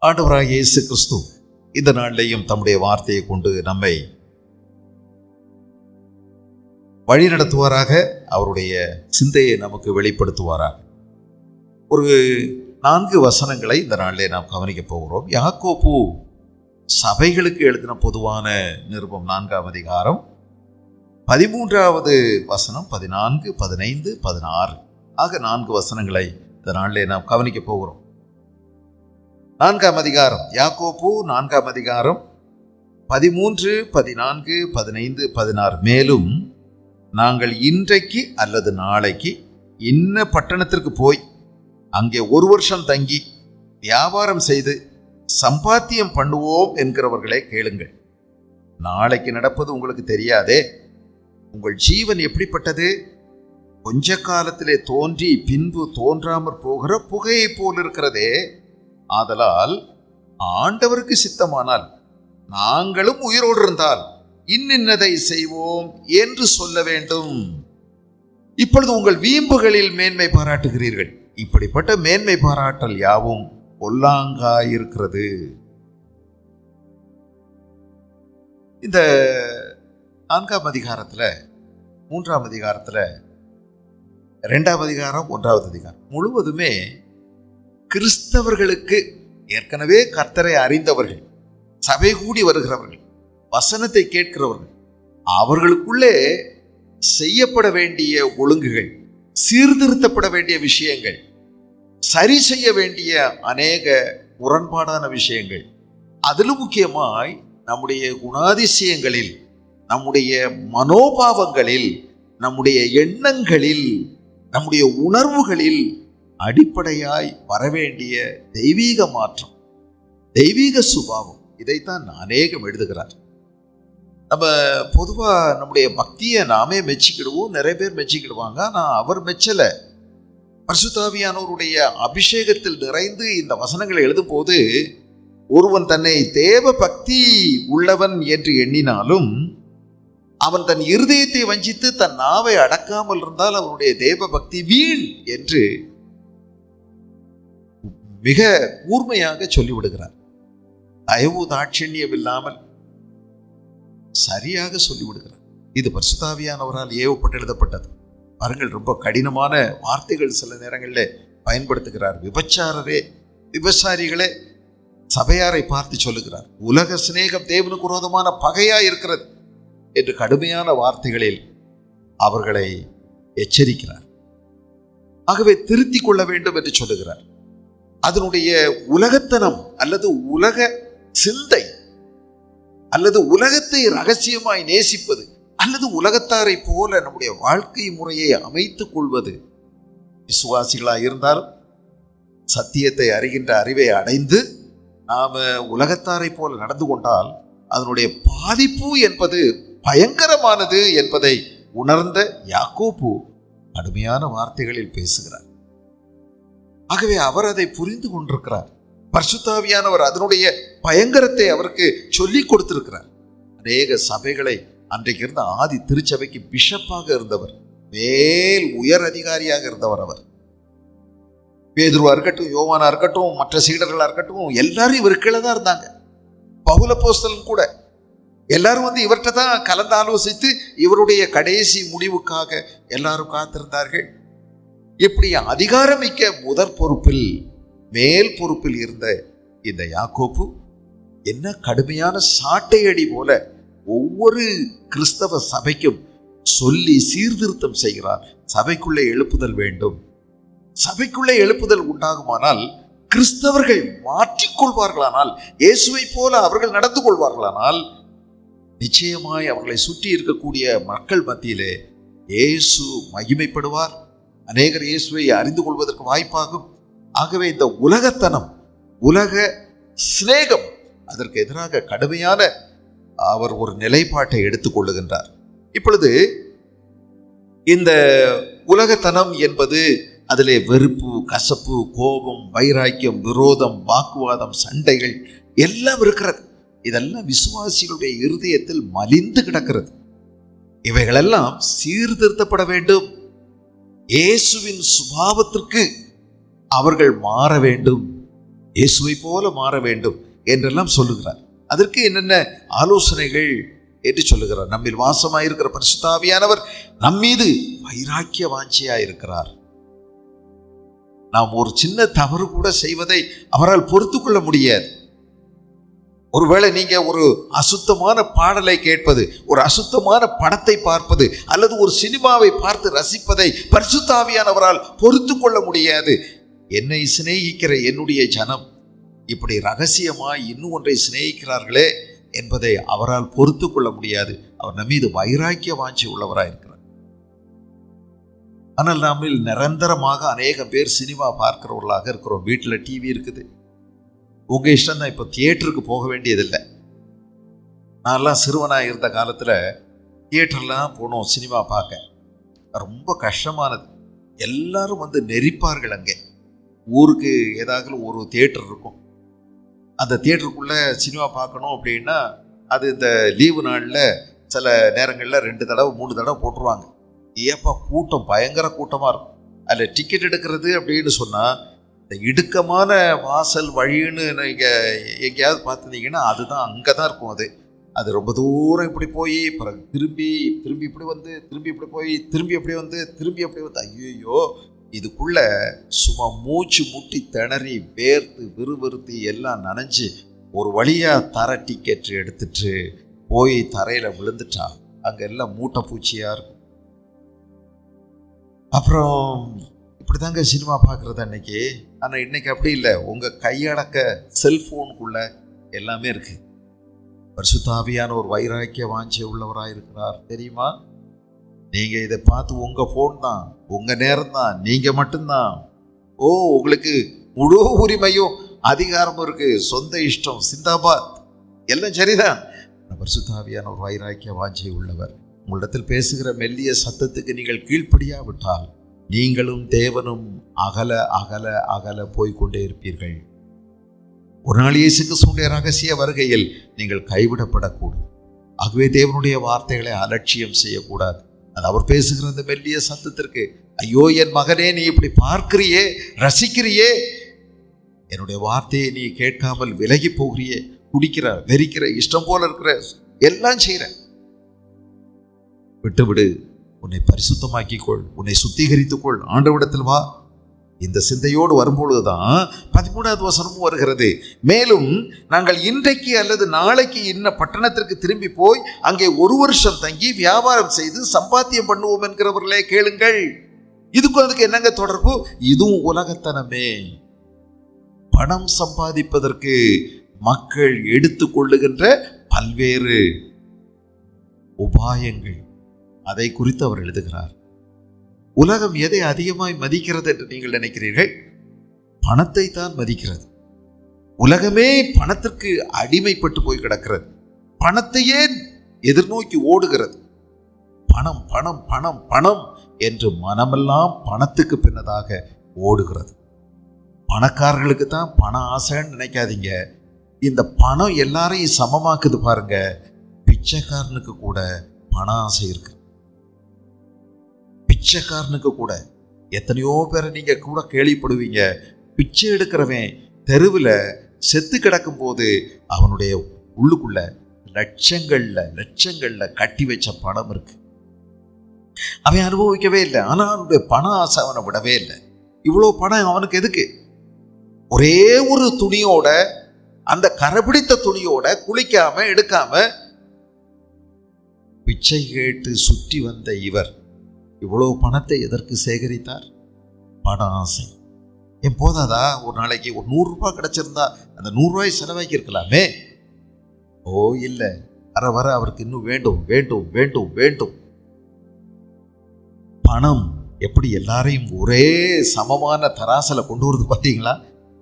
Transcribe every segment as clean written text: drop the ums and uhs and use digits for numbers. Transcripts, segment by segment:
ஆண்டவராகிய இயேசு கிறிஸ்து இந்த நாளிலேயும் தம்முடைய வார்த்தையை கொண்டு நம்மை வழிநடத்துவாராக. அவருடைய சிந்தையை நமக்கு வெளிப்படுத்துவாராக. ஒரு 4 வசனங்களை இந்த நாளிலே நாம் கவனிக்க போகிறோம். யாக்கோபு சபைகளுக்கு எழுதின பொதுவான நிருபம் 4ஆம் அதிகாரம் 13வது வசனம், 14, 15, 16 ஆக 4 வசனங்களை இந்த நாளிலே நாம் கவனிக்க போகிறோம். 4ஆம் அதிகாரம், யாக்கோபு 4ஆம் அதிகாரம் 13, 14, 15, 16. மேலும் நாங்கள் இன்றைக்கு அல்லது நாளைக்கு இன்ன பட்டணத்திற்கு போய் அங்கே 1 வருஷம் தங்கி வியாபாரம் செய்து சம்பாத்தியம் பண்ணுவோம் என்கிறவர்களே கேளுங்கள். நாளைக்கு நடப்பது உங்களுக்கு தெரியாதே. உங்கள் ஜீவன் எப்படிப்பட்டது? கொஞ்ச காலத்திலே தோன்றி பின்பு தோன்றாமற் போகிற புகையை போல் இருக்கிறதே. ஆதலால் ஆண்டவருக்கு சித்தமானால் நாங்களும் உயிரோடு இருந்தால் இன்னின்னதை செய்வோம் என்று சொல்ல வேண்டும். இப்பொழுது உங்கள் வீம்புகளில் மேன்மை பாராட்டுகிறீர்கள். இப்படிப்பட்ட மேன்மை பாராட்டல் யாவும் பொல்லாங்காயிருக்கிறது. இந்த 4ஆம் அதிகாரத்தில், 3ஆம் அதிகாரத்தில், 2ஆம் அதிகாரம், 1ஆவது அதிகாரம் முழுவதுமே கிறிஸ்தவர்களுக்கு, ஏற்கனவே கர்த்தரை அறிந்தவர்கள், சபை கூடி வருகிறவர்கள், வசனத்தை கேட்கிறவர்கள், அவர்களுக்குள்ளே செய்யப்பட வேண்டிய ஒழுங்குகள், சீர்திருத்தப்பட வேண்டிய விஷயங்கள், சரி செய்ய வேண்டிய அநேக முரண்பாடான விஷயங்கள், அதிலும் முக்கியமாய் நம்முடைய குணாதிசயங்களில், நம்முடைய மனோபாவங்களில், நம்முடைய எண்ணங்களில், நம்முடைய உணர்வுகளில் அடிப்படையாய் வரவேண்டிய தெய்வீக மாற்றம், தெய்வீக சுபாவம், இதைத்தான் அநேகம் எழுதுகிறார். நம்ம பொதுவாக நம்முடைய பக்தியை நாமே மெச்சிக்கிடுவோம், நிறைய பேர் மெச்சிக்கிடுவாங்க. ஆனால் அவர் மெச்சலை. பரிசுத்தாவியானவருடைய அபிஷேகத்தில் நிறைந்து இந்த வசனங்களை எழுதும் போது ஒருவன் தன்னை தேவ பக்தி உள்ளவன் என்று எண்ணினாலும் அவன் தன் இருதயத்தை வஞ்சித்து தன் நாவை அடக்காமல் இருந்தால் அவனுடைய தேவ பக்தி வீண் என்று மிக கூர்மையாக சொல்லிவிடுகிறார். தயவு தாட்சண்யம் இல்லாமல் சரியாக சொல்லிவிடுகிறார். இது பரிசுத்தாவியானவரால் ஏவப்பட்டு எழுதப்பட்டது. பாருங்கள், ரொம்ப கடினமான வார்த்தைகள் சில நேரங்களில் பயன்படுத்துகிறார். விபச்சாரரே, விபச்சாரிகளே, சபையாரை பார்த்து சொல்லுகிறார். உலக சிநேகம் தேவனுக்கு விரோதமான பகையா இருக்கிறது என்று கடுமையான வார்த்தைகளில் அவர்களை எச்சரிக்கிறார். ஆகவே திருத்திக் கொள்ள வேண்டும் என்று சொல்லுகிறார். அதனுடைய உலகத்தனம் அல்லது உலக சிந்தை அல்லது உலகத்தை ரகசியமாய் நேசிப்பது அல்லது உலகத்தாரை போல நம்முடைய வாழ்க்கை முறையை அமைத்துக் கொள்வது, விசுவாசிகளாக இருந்தாலும் சத்தியத்தை அறிகின்ற அறிவை அடைந்து நாம உலகத்தாரை போல நடந்து கொண்டால் அதனுடைய பாதிப்பு என்பது பயங்கரமானது என்பதை உணர்ந்த யாக்கோபு கடுமையான வார்த்தைகளில் பேசுகிறார். ஆகவே அவர் அதை புரிந்து கொண்டிருக்கிறார். பரிசுத்தாவியானவர் அதனுடைய பயங்கரத்தை அவருக்கு சொல்லிக் கொடுத்திருக்கிறார். அநேக சபைகளை, அன்றைக்கு இருந்த ஆதி திருச்சபைக்கு பிஷப்பாக இருந்தவர், மேல் உயர் அதிகாரியாக இருந்தவர் அவர். பேதுருவா இருக்கட்டும், யோவானா இருக்கட்டும், மற்ற சீடர்களா இருக்கட்டும், எல்லாரும் இவர் கீழே தான் இருந்தாங்க. பவுல் அப்போஸ்தலன் கூட எல்லாரும் இவர்கிட்ட தான் கலந்து ஆலோசித்து இவருடைய கடைசி முடிவுக்காக எல்லாரும் காத்திருந்தார்கள். இப்படி அதிகாரமிக்க முதற் பொறுப்பில், மேல் பொறுப்பில் இருந்த இந்த யாக்கோபு என்ன கடுமையான சாட்டை அடி போல ஒவ்வொரு கிறிஸ்தவ சபைக்கும் சொல்லி சீர்திருத்தம் செய்கிறார். சபைக்குள்ளே எழுப்புதல் வேண்டும். சபைக்குள்ளே எழுப்புதல் உண்டாகுமானால், கிறிஸ்தவர்கள் மாற்றிக்கொள்வார்களானால், இயேசுவை போல அவர்கள் நடந்து கொள்வார்களானால், நிச்சயமாய் அவர்களை சுற்றி இருக்கக்கூடிய மக்கள் மத்தியிலே இயேசு மகிமைப்படுவார். அநேகர் இயேசுவை அறிந்து கொள்வதற்கு வாய்ப்பாகும். ஆகவே இந்த உலகத்தனம், உலக சிநேகம், அதற்கு எதிராக கடுமையான அவர் ஒரு நிலைப்பாட்டை எடுத்துக் கொள்ளுகின்றார். இப்பொழுது இந்த உலகத்தனம் என்பது அதிலே வெறுப்பு, கசப்பு, கோபம், வைராக்கியம், விரோதம், வாக்குவாதம், சண்டைகள் எல்லாம் இருக்கிறது. இதெல்லாம் விசுவாசிகளுடைய இருதயத்தில் மலிந்து கிடக்கிறது. இவைகளெல்லாம் சீர்திருத்தப்பட வேண்டும். இயேசுவின் சுபாவத்திற்கு அவர்கள் மாற வேண்டும். இயேசுவை போல மாற வேண்டும் என்றெல்லாம் சொல்லுகிறார். அதற்கு என்னென்ன ஆலோசனைகள் என்று சொல்லுகிறார். நம்மில் வாசமாயிருக்கிற பரிசுத்த ஆவியானவர் நம்மீது வைராக்கிய வாஞ்சையாயிருக்கிறார். நாம் ஒரு சின்ன தவறு கூட செய்வதை அவரால் பொறுத்து கொள்ள முடியாது. ஒருவேளை நீங்க ஒரு அசுத்தமான பாடலை கேட்பது, ஒரு அசுத்தமான படத்தை பார்ப்பது, அல்லது ஒரு சினிமாவை பார்த்து ரசிப்பதை பரிசுத்த ஆவியானவரால் பொறுத்து கொள்ள முடியாது. என்னை சிநேகிக்கிற என்னுடைய ஜனம் இப்படி ரகசியமாய் இன்னும் ஒன்றை சிநேகிக்கிறார்களே என்பதை அவரால் பொறுத்து கொள்ள முடியாது. அவர் நம்மீது வைராக்கிய வாஞ்சி உள்ளவராக இருக்கிறார். ஆனால் நம்மில் நிரந்தரமாக அநேக பேர் சினிமா பார்க்கிறவர்களாக இருக்கிறோம். வீட்டில் டிவி இருக்குது, உங்க இஷ்டம் தான். இப்போ தியேட்டருக்கு போக வேண்டியதில்லை. நான்லாம் சிறுவனாக இருந்த காலத்தில் தியேட்டர்லாம் போனோம் சினிமா பார்க்க. ரொம்ப கஷ்டமானது. எல்லாரும் வந்து நெரிப்பார்கள். அங்கே ஊருக்கு ஏதாவது ஒரு தியேட்டர் இருக்கும். அந்த தியேட்டருக்குள்ளே சினிமா பார்க்கணும் அப்படின்னா அது இந்த லீவு நாளில் சில நேரங்களில் 2 தடவை 3 தடவை போட்டுருவாங்க. ஏப்பா கூட்டம் பயங்கர கூட்டமாக இருக்கும். அதில் டிக்கெட் எடுக்கிறது அப்படின்னு சொன்னால் இந்த இடுக்கமான வாசல் வழின்னு நீங்கள் எங்கேயாவது பார்த்துருந்தீங்கன்னா அதுதான் அங்கே தான் இருக்கும். அது ரொம்ப தூரம் இப்படி போய் பிறகு திரும்பி இப்படி வந்து திரும்பி இப்படி போய் திரும்பி அப்படி வந்து ஐயோ, இதுக்குள்ள சும்மா மூச்சு முட்டி திணறி வேர்த்து விறுவிறுத்து எல்லாம் நனைஞ்சு ஒரு வழியாக தர டிக்கெட் எடுத்துட்டு போய் தரையில் விழுந்துட்டா அங்கே எல்லாம் மூட்டை பூச்சியாக இருக்கும். அப்புறம் இப்படி தாங்க சினிமா பார்க்குறது அன்னைக்கு. ஆனால் இன்னைக்கு அப்படி இல்லை. உங்கள் கையடக்க செல்ஃபோனுக்குள்ள எல்லாமே இருக்கு. பரிசுத்த ஆவியான ஒரு வைராக்கிய வாஞ்சை உள்ளவராக இருக்கிறார். தெரியுமா? நீங்கள் இதை பார்த்து உங்கள் ஃபோன் தான், உங்கள் நேரம் தான், நீங்கள் மட்டும்தான். உங்களுக்கு முழு உரிமையும் அதிகாரமும் இருக்கு. சொந்த இஷ்டம், சிந்தாபாத் எல்லாம் சரிதான். பரிசுத்த ஆவியான ஒரு வைராக்கிய வாஞ்சை உள்ளவர். உங்களிடத்தில் பேசுகிற மெல்லிய சத்தத்துக்கு நீங்கள் கீழ்ப்படியாவிட்டால் நீங்களும் தேவனும் அகல அகல அகல போய்கொண்டே இருப்பீர்கள். ஒரு நாள் இயேசு கிறிஸ்துவின் ரகசிய வருகையில் நீங்கள் கைவிடப்படக்கூடும். ஆகவே தேவனுடைய வார்த்தைகளை அலட்சியம் செய்யக்கூடாது. அது அவர் பேசுகிற அந்த மெல்லிய சத்தத்திற்கு, ஐயோ என் மகனே, நீ இப்படி பார்க்கிறியே, ரசிக்கிறியே, என்னுடைய வார்த்தையை நீ கேட்காமல் விலகி போகிறியே, குடிக்கிற, வெறிக்கிற, இஷ்டம் போல இருக்கிற, எல்லாம் செய்கிற, விட்டுவிடு. உன்னை பரிசுத்தமாக்கிக்கொள், உன்னை சுத்திகரித்துக்கொள், ஆண்டவரிடத்தில் வா. இந்த சிந்தையோடு வரும்பொழுதுதான் 13வது வசனமும் வருகிறது. மேலும் நாங்கள் இன்றைக்கு அல்லது நாளைக்கு இன்ன பட்டணத்திற்கு திரும்பி போய் அங்கே 1 வருஷம் தங்கி வியாபாரம் செய்து சம்பாத்தியம் பண்ணுவோம் என்கிறவர்களே கேளுங்கள். இதுக்கும் அதுக்கு என்னங்க தொடர்பு? இதுவும் உலகத்தனமே. பணம் சம்பாதிப்பதற்கு மக்கள் எடுத்துக்கொள்ளுகின்ற பல்வேறு உபாயங்கள், அதை குறித்து அவர் எழுதுகிறார். உலகம் எதை அதிகமாய் மதிக்கிறது என்று நீங்கள் நினைக்கிறீர்கள்? பணத்தை தான் மதிக்கிறது. உலகமே பணத்திற்கு அடிமைப்பட்டு போய் கிடக்கிறது. பணத்தையே எதிர்நோக்கி ஓடுகிறது. பணம் பணம் பணம் பணம் என்று மனமெல்லாம் பணத்துக்கு பின்னதாக ஓடுகிறது. பணக்காரர்களுக்கு தான் பண ஆசைன்னு நினைக்காதீங்க. இந்த பணம் எல்லாரையும் சமமாக்குது பாருங்க. பிச்சைக்காரனுக்கு கூட பண ஆசை இருக்கு. பிச்சைக்காரனுக்கு கூட, எத்தனையோ பேரை நீங்க கூட கேள்விப்படுவீங்க, பிச்சை எடுக்கிறவன் தெருவில் செத்து கிடக்கும் போது அவனுடைய உள்ளுக்குள்ள லட்சங்கள்ல கட்டி வச்ச பணம் இருக்கு. அவன் அனுபவிக்கவே இல்லை. ஆனா அவனுடைய பண ஆசை அவனை விடவே இல்லை. இவ்வளோ பணம் அவனுக்கு எதுக்கு? ஒரே ஒரு துணியோட, அந்த கரைபிடித்த துணியோட குளிக்காம எடுக்காம பிச்சை கேட்டு சுற்றி வந்த இவர் இவ்வளவு பணத்தை எதற்கு சேகரித்தார்? பண ஆசை. ஏன் போதாதா? ஒரு நாளைக்கு ஒரு 100 ரூபாய் கிடைச்சிருந்தா அந்த 100 ரூபாய் செலவாக்கி இருக்கலாமே. இல்லை, வர அவருக்கு இன்னும் வேண்டும் வேண்டும் வேண்டும் வேண்டும். பணம் எப்படி எல்லாரையும் ஒரே சமமான தராசில் கொண்டு வருது பார்த்தீங்களா?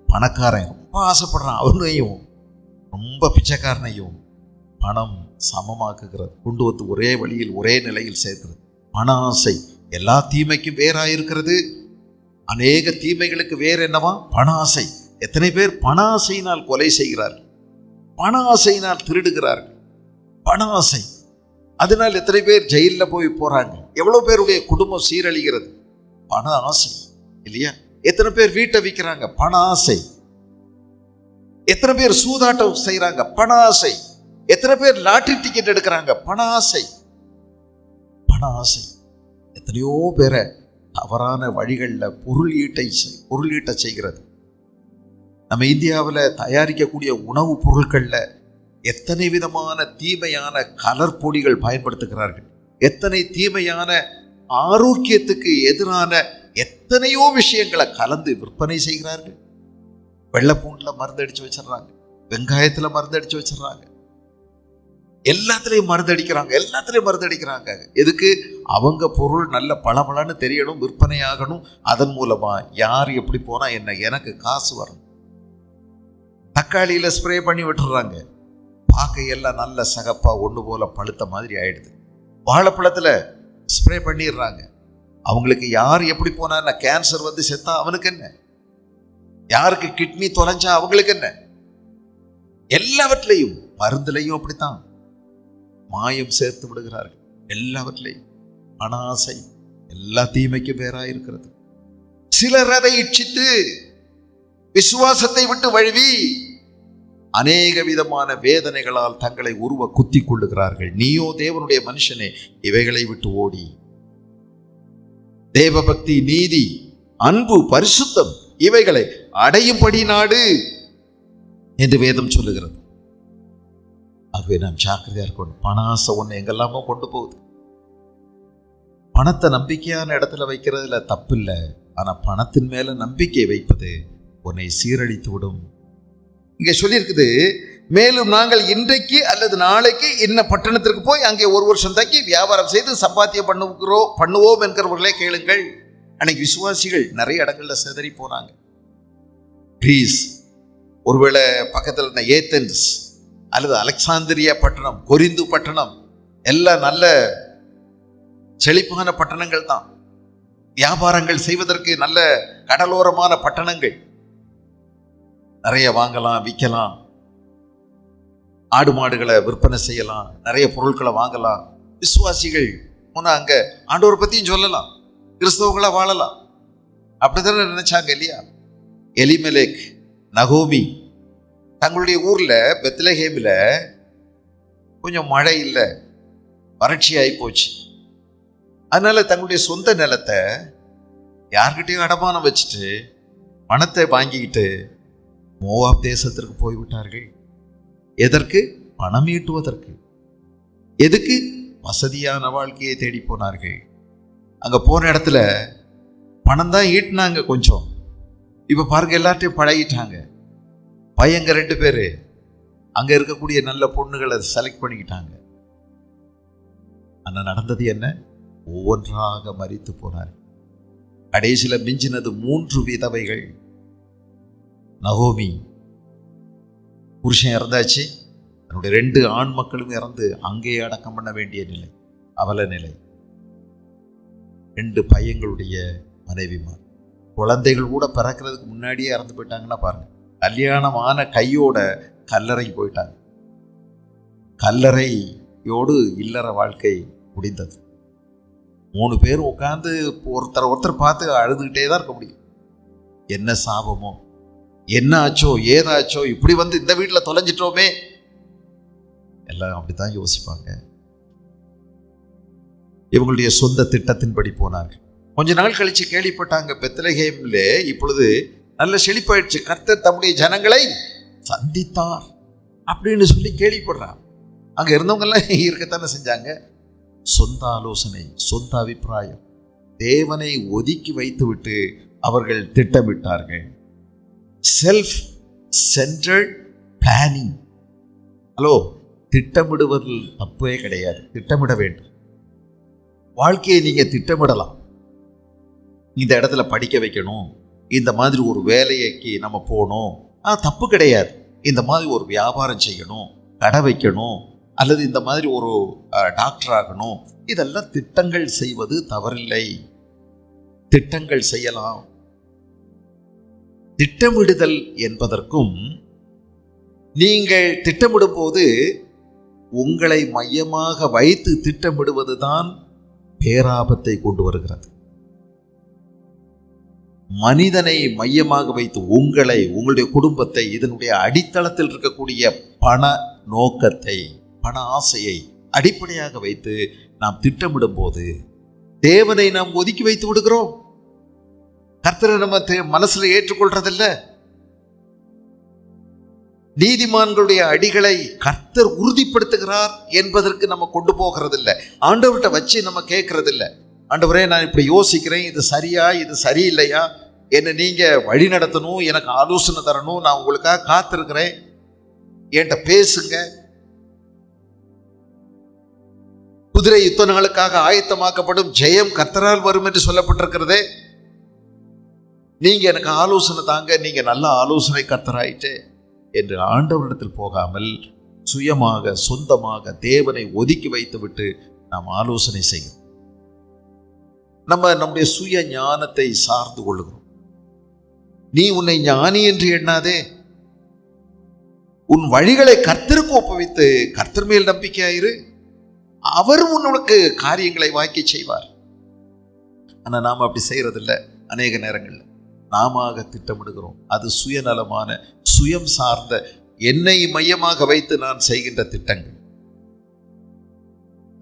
பணக்காரன் ரொம்ப ஆசைப்படுறான், அவனையும் ரொம்ப பிச்சைக்காரனையும் பணம் சமமாக்குகிறது, கொண்டு வந்து ஒரே வழியில் ஒரே நிலையில் சேர்க்கிறது. பண ஆசை எல்லா தீமைக்கும் வேறாயிருக்கிறது. அநேக தீமைகளுக்கு வேறு என்னவா? பண ஆசை. எத்தனை பேர் பண ஆசையினால் கொலை செய்கிறார்கள், பண ஆசையினால் திருடுகிறார்கள், பண ஆசை. அதனால் எத்தனை பேர் ஜெயிலில் போறாங்க, எவ்வளோ பேருடைய குடும்பம் சீரழிகிறது, பண ஆசை இல்லையா? எத்தனை பேர் வீட்டை விற்கிறாங்க, பண ஆசை. எத்தனை பேர் சூதாட்டம் செய்யறாங்க? பண ஆசை. எத்தனை பேர் லாட்டரி டிக்கெட் எடுக்கிறாங்க? பண ஆசை. பண ஆசை எத்தனையோ பேரை தவறான வழிகளில் பொருள் ஈட்ட செய்கிறது. நம்ம இந்தியாவில் தயாரிக்கக்கூடிய உணவுப் பொருட்களில் எத்தனை விதமான தீமையான கலர் பொடிகள் பயன்படுத்துகிறார்கள். எத்தனை தீமையான ஆரோக்கியத்துக்கு எதிரான எத்தனையோ விஷயங்களை கலந்து விற்பனை செய்கிறார்கள். வெள்ளைப்பூண்டில் மருந்து அடிச்சு வச்சிடறாங்க, வெங்காயத்தில் மருந்து அடிச்சு வச்சிடறாங்க, எல்லாத்துலேயும் மருந்து அடிக்கிறாங்க. எதுக்கு? அவங்க பொருள் நல்ல பளபளன்னு தெரியணும், விற்பனை ஆகணும். அதன் மூலமா யார் எப்படி போனா என்ன, எனக்கு காசு வரணும். தக்காளியில் ஸ்ப்ரே பண்ணி விட்டுறாங்க, பார்க்க எல்லாம் நல்ல சகப்பா ஒன்று போல பழுத்த மாதிரி ஆயிடுது. வாழைப்பழத்தில் ஸ்ப்ரே பண்ணிடுறாங்க. அவங்களுக்கு யார் எப்படி போனா, கேன்சர் வந்து செத்தா அவனுக்கு என்ன, யாருக்கு கிட்னி தொலைஞ்சா அவங்களுக்கு என்ன. எல்லாவற்றிலையும் மருந்துலையும் அப்படித்தான் மாயம் சேர்த்து விடுகிறார்கள். எல்லாவற்றிலையும் அனாசை எல்லா தீமைக்கும் பேராயிருக்கிறது. சிலர் அதை இச்சித்து விசுவாசத்தை விட்டு வழுவி அநேக விதமான வேதனைகளால் தங்களை உருவ குத்தி கொள்ளுகிறார்கள். நீயோ தேவனுடைய மனுஷனே, இவைகளை விட்டு ஓடி தேவபக்தி, நீதி, அன்பு, பரிசுத்தம் இவைகளை அடையும்படி நாடு என்று வேதம் சொல்லுகிறது. ஆகவே நாம் ஜாக்கிரதையா இருக்கணும். பண ஆசை ஒன்று எங்கெல்லாமோ கொண்டு போகுது. பணத்தை நம்பிக்கையான இடத்துல வைக்கிறதுல தப்பு இல்லை. ஆனால் பணத்தின் மேல நம்பிக்கை வைப்பது உன்னை சீரழித்து விடும். இங்கே சொல்லியிருக்குது, மேலும் நாங்கள் இன்றைக்கு அல்லது நாளைக்கு இன்ன பட்டணத்திற்கு போய் அங்கே ஒரு வருஷம் தங்கி வியாபாரம் செய்து சம்பாத்தியம் பண்ணுவோம் என்கிறவர்களே கேளுங்கள். அன்னைக்கு விசுவாசிகள் நிறைய இடங்கள்ல சிதறி போனாங்க. கிரீஸ், ஒருவேளை பக்கத்தில் இருந்த ஏத்தென்ஸ் அல்லது அலெக்சாந்திரியா பட்டணம், கொரிந்து பட்டணம் எல்லாம் நல்ல செழிப்பான பட்டணங்கள் தான். வியாபாரங்கள் செய்வதற்கு நல்ல கடலோரமான பட்டணங்கள். நிறைய வாங்கலாம், விற்கலாம், ஆடு மாடுகளை விற்பனை செய்யலாம், நிறைய பொருட்களை வாங்கலாம். விசுவாசிகள் போனா அங்க ஆண்டவரை பத்தியும் சொல்லலாம், கிறிஸ்தவங்களா வாழலாம். அப்படித்தானே நினைச்சாங்க இல்லையா? எலிமெலேக், நகோமி தங்களுடைய ஊர்ல பெத்லஹேமில் கொஞ்சம் மழை இல்லை, வறட்சி ஆகி போச்சு. அதனால தங்களுடைய சொந்த நிலத்தை யார்கிட்டையும் அடமானம் வச்சுட்டு பணத்தை வாங்கிக்கிட்டு மோவாப் தேசத்திற்கு போய்விட்டார்கள். எதற்கு? பணம் ஈட்டுவதற்கு. எதுக்கு? வசதியான வாழ்க்கையை தேடி போனார்கள். அங்க போன இடத்துல பணம் தான் ஈட்டினாங்க கொஞ்சம். இப்ப பாருங்க, எல்லாத்தையும் பழகிட்டாங்க. பையங்க 2 பேரு அங்க இருக்கக்கூடிய நல்ல பொண்ணுகளை செலக்ட் பண்ணிக்கிட்டாங்க. ஆனா நடந்தது என்ன? ஒவ்வொன்றாக மரித்து போனார். கடைசியில் மிஞ்சினது 3 விதவைகள். நகோமி புருஷன் இறந்தாச்சு, தன்னுடைய 2 ஆண் மக்களும் இறந்து அங்கேயே அடக்கம் பண்ண வேண்டிய நிலை, அவல நிலை. 2 பையங்களுடைய மனைவிமார், குழந்தைகள் கூட பிறக்கிறதுக்கு முன்னாடியே இறந்து போயிட்டாங்கன்னா பாருங்க. கல்யாணமான கையோட கல்லறை போயிட்டாங்க. கல்லறையோடு இல்லற வாழ்க்கை முடிந்தது. 3 பேரும் உட்காந்து ஒருத்தர் பார்த்து அழுதுகிட்டே தான் இருக்க முடியும். என்ன சாபமோ, என்ன ஆச்சோ, ஏதாச்சோ, இப்படி வந்து இந்த வீட்டில் தொலைஞ்சிட்டோமே, எல்லாம் அப்படித்தான் யோசிப்பாங்க. இவங்களுடைய சொந்த திட்டத்தின்படி போனார்கள். கொஞ்ச நாள் கழிச்சு கேள்விப்பட்டாங்க, பெத்லஹேமில் இப்பொழுது நல்ல செழிப்பாயிடுச்சு, கர்த்தர் தம்முடைய ஜனங்களை சந்தித்தார் அப்படின்னு சொல்லி கேள்விப்படுறான். அங்க இருந்தவங்க எல்லாம் இருக்கத்தானே செஞ்சாங்க. சொந்த ஆலோசனை, சொந்த அபிப்பிராயம், தேவனை ஒதுக்கி வைத்துவிட்டு அவர்கள் திட்டமிட்டார்கள். Self centred planning. ஹலோ, திட்டமிடுவதில் தப்பே கிடையாது. திட்டமிட வேண்டும். வாழ்க்கையை நீங்க திட்டமிடலாம். இந்த இடத்துல படிக்க வைக்கணும், இந்த மாதிரி ஒரு வேலைக்கு நம்ம போகணும், தப்பு கிடையாது. இந்த மாதிரி ஒரு வியாபாரம் செய்யணும், கடை வைக்கணும், அல்லது இந்த மாதிரி ஒரு டாக்டர் ஆகணும், இதெல்லாம் திட்டங்கள் செய்வது தவறில்லை. திட்டங்கள் செய்யலாம். திட்டமிடுதல் என்பதற்கும், நீங்கள் திட்டமிடும் போது உங்களை மையமாக வைத்து திட்டமிடுவதுதான் பேராபத்தை கொண்டு வருகிறது. மனிதனை மையமாக வைத்து உங்களை, உங்களுடைய குடும்பத்தை, இதனுடைய அடித்தளத்தில் இருக்கக்கூடிய பண நோக்கத்தை, பண ஆசையை அடிப்படையாக வைத்து நாம் திட்டமிடும் போது தேவனை நாம் ஒதுக்கி வைத்து விடுகிறோம். கர்த்தரை நம்ம மனசுல ஏற்றுக்கொள்றதில்ல. நீதிமான்களுடைய அடிகளை கர்த்தர் உறுதிப்படுத்துகிறார் என்பதற்கு நம்ம கொண்டு போகிறதில்லை. ஆண்டவர்கிட்ட வச்சு நம்ம கேட்கறதில்ல. ஆண்டவரே, நான் இப்படி யோசிக்கிறேன், இது சரியா இது சரியில்லையா, என்னை நீங்க வழி நடத்தணும், எனக்கு ஆலோசனை தரணும், நான் உங்களுக்காக காத்திருக்கிறேன், என்கிட்ட பேசுங்க. குதிரை யுத்த நாளுக்காக ஆயத்தமாக்கப்படும், ஜெயம் கர்த்தரால் வரும் என்று சொல்லப்பட்டிருக்கிறதே. நீங்க எனக்கு ஆலோசனை தாங்க, நீங்க நல்ல ஆலோசனை கர்த்தராயிட்டே என்று ஆண்டவரிடத்தில் போகாமல் சுயமாக சொந்தமாக தேவனை ஒதுக்கி வைத்து விட்டு நாம் ஆலோசனை செய்கிறோம். நம்முடைய சுய ஞானத்தை சார்ந்து கொள்ளுகிறோம். நீ உன்னை ஞானி என்று எண்ணாதே. உன் வழிகளை கர்த்தருக்கு ஒப்புவித்து கர்த்தர் மேல் நம்பிக்கையாயிரு. அவர் உனக்கு காரியங்களை வாக்கி செய்வார். ஆனா நாம் அப்படி செய்யறதில்லை. அநேக நேரங்கள்ல நாம திட்டமிடுகிறோம். அது சுயநலமான, சுயம் சார்ந்த, என்னை மையமாக வைத்து நான் செய்கின்ற திட்டங்கள்.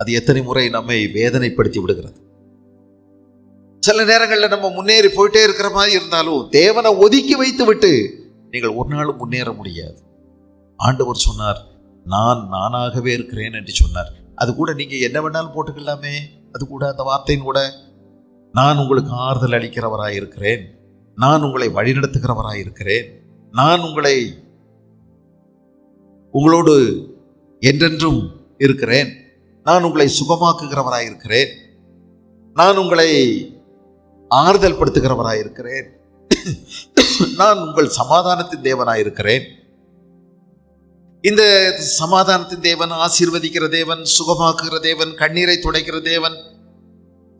அது எத்தனை முறை நம்மை வேதனைப்படுத்தி விடுகிறது. சில நேரங்களில் நம்ம முன்னேறி போயிட்டே இருக்கிற மாதிரி இருந்தாலும் தேவனை ஒதுக்கி வைத்து விட்டு நீங்கள் ஒரு நாளும் முன்னேற முடியாது. ஆண்டவர் சொன்னார், நான் நானாகவே இருக்கிறேன் என்று சொன்னார். அது கூட நீங்க என்ன வேணாலும் போட்டுக்கலாமே. அது கூட அந்த வார்த்தையின் கூட, நான் உங்களுக்கு ஆறுதல் அளிக்கிறவராய் இருக்கிறேன், நான் உங்களை வழிநடத்துகிறவராய் இருக்கிறேன், நான் உங்களோடு என்றென்றும் இருக்கிறேன், நான் உங்களை சுகமாக்குகிறவராய் இருக்கிறேன், நான் உங்களை ஆறுதல் படுத்துகிறவராய் இருக்கிறேன், நான் உங்கள் சமாதானத்தின் தேவனாய் இருக்கிறேன். இந்த சமாதானத்தின் தேவன், ஆசீர்வதிக்கிற தேவன், சுகமாக்குகிற தேவன், கண்ணீரை துடைக்கிற தேவன்,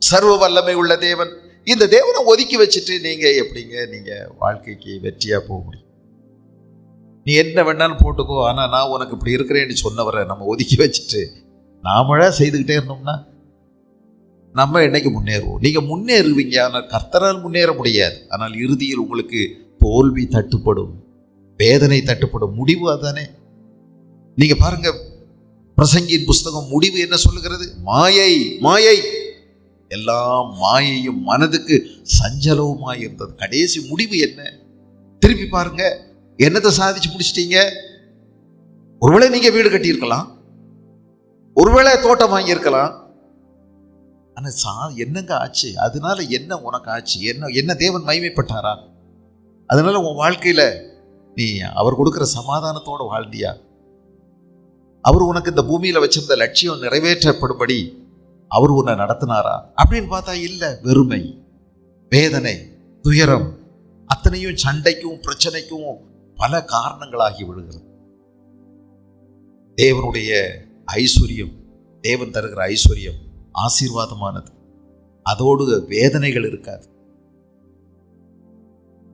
சர்வ வல்லமை உள்ள தேவன், இந்த தேவனை ஒதுக்கி வச்சுட்டு நீங்க எப்படிங்க நீங்க வாழ்க்கைக்கு வெற்றியா போக முடியும்? நீ என்ன வேணாலும் போட்டுக்கோ, ஆனா நான் உனக்கு இப்படி இருக்கிறேன்னு சொன்னவரை நம்ம ஒதுக்கி வச்சுட்டு நாமளா செய்துக்கிட்டே இருந்தோம்னா நம்ம என்னைக்கு முன்னேறுவோம்? நீங்க முன்னேறுவீங்க, ஆனால் கர்த்தரால் முன்னேற முடியாது. ஆனால் இறுதியில் உங்களுக்கு தோல்வி தட்டுப்படும், வேதனை தட்டுப்படும். முடிவு அதுதானே. நீங்க பாருங்க, பிரசங்கியின் புஸ்தகம் முடிவு என்ன சொல்லுகிறது? மாயை, மாயை, எல்லாம் மாயையும் மனதுக்கு சஞ்சலவுமாய் இருந்தது. கடைசி முடிவு என்ன? திருப்பி பாருங்க, என்னத்தை சாதிச்சு முடிச்சிட்டீங்க? ஒருவேளை நீங்க வீடு கட்டியிருக்கலாம், ஒருவேளை தோட்டம் வாங்கியிருக்கலாம். ஆனா என்னங்க ஆச்சு? அதனால என்ன உனக்கு ஆச்சு? என்ன தேவன் மகிமைப்பட்டாரா? அதனால உன் வாழ்க்கையில நீ அவர் கொடுக்கிற சமாதானத்தோட வாழ்ந்தியா? அவர் உனக்கு இந்த பூமியில வச்சிருந்த லட்சியம் நிறைவேற்றப்படும்படி அவர் உன்னை நடத்தினாரா அப்படின்னு பார்த்தா இல்ல. வெறுமை, வேதனை, துயரம், அத்தனையும் சண்டைக்கும் பிரச்சனைக்கும் பல காரணங்களாகி விடுகிறது. தேவனுடைய ஐஸ்வர்யம், தேவன் தருகிற ஐஸ்வர்யம் ஆசீர்வாதமானது. அதோடு வேதனைகள் இருக்காது.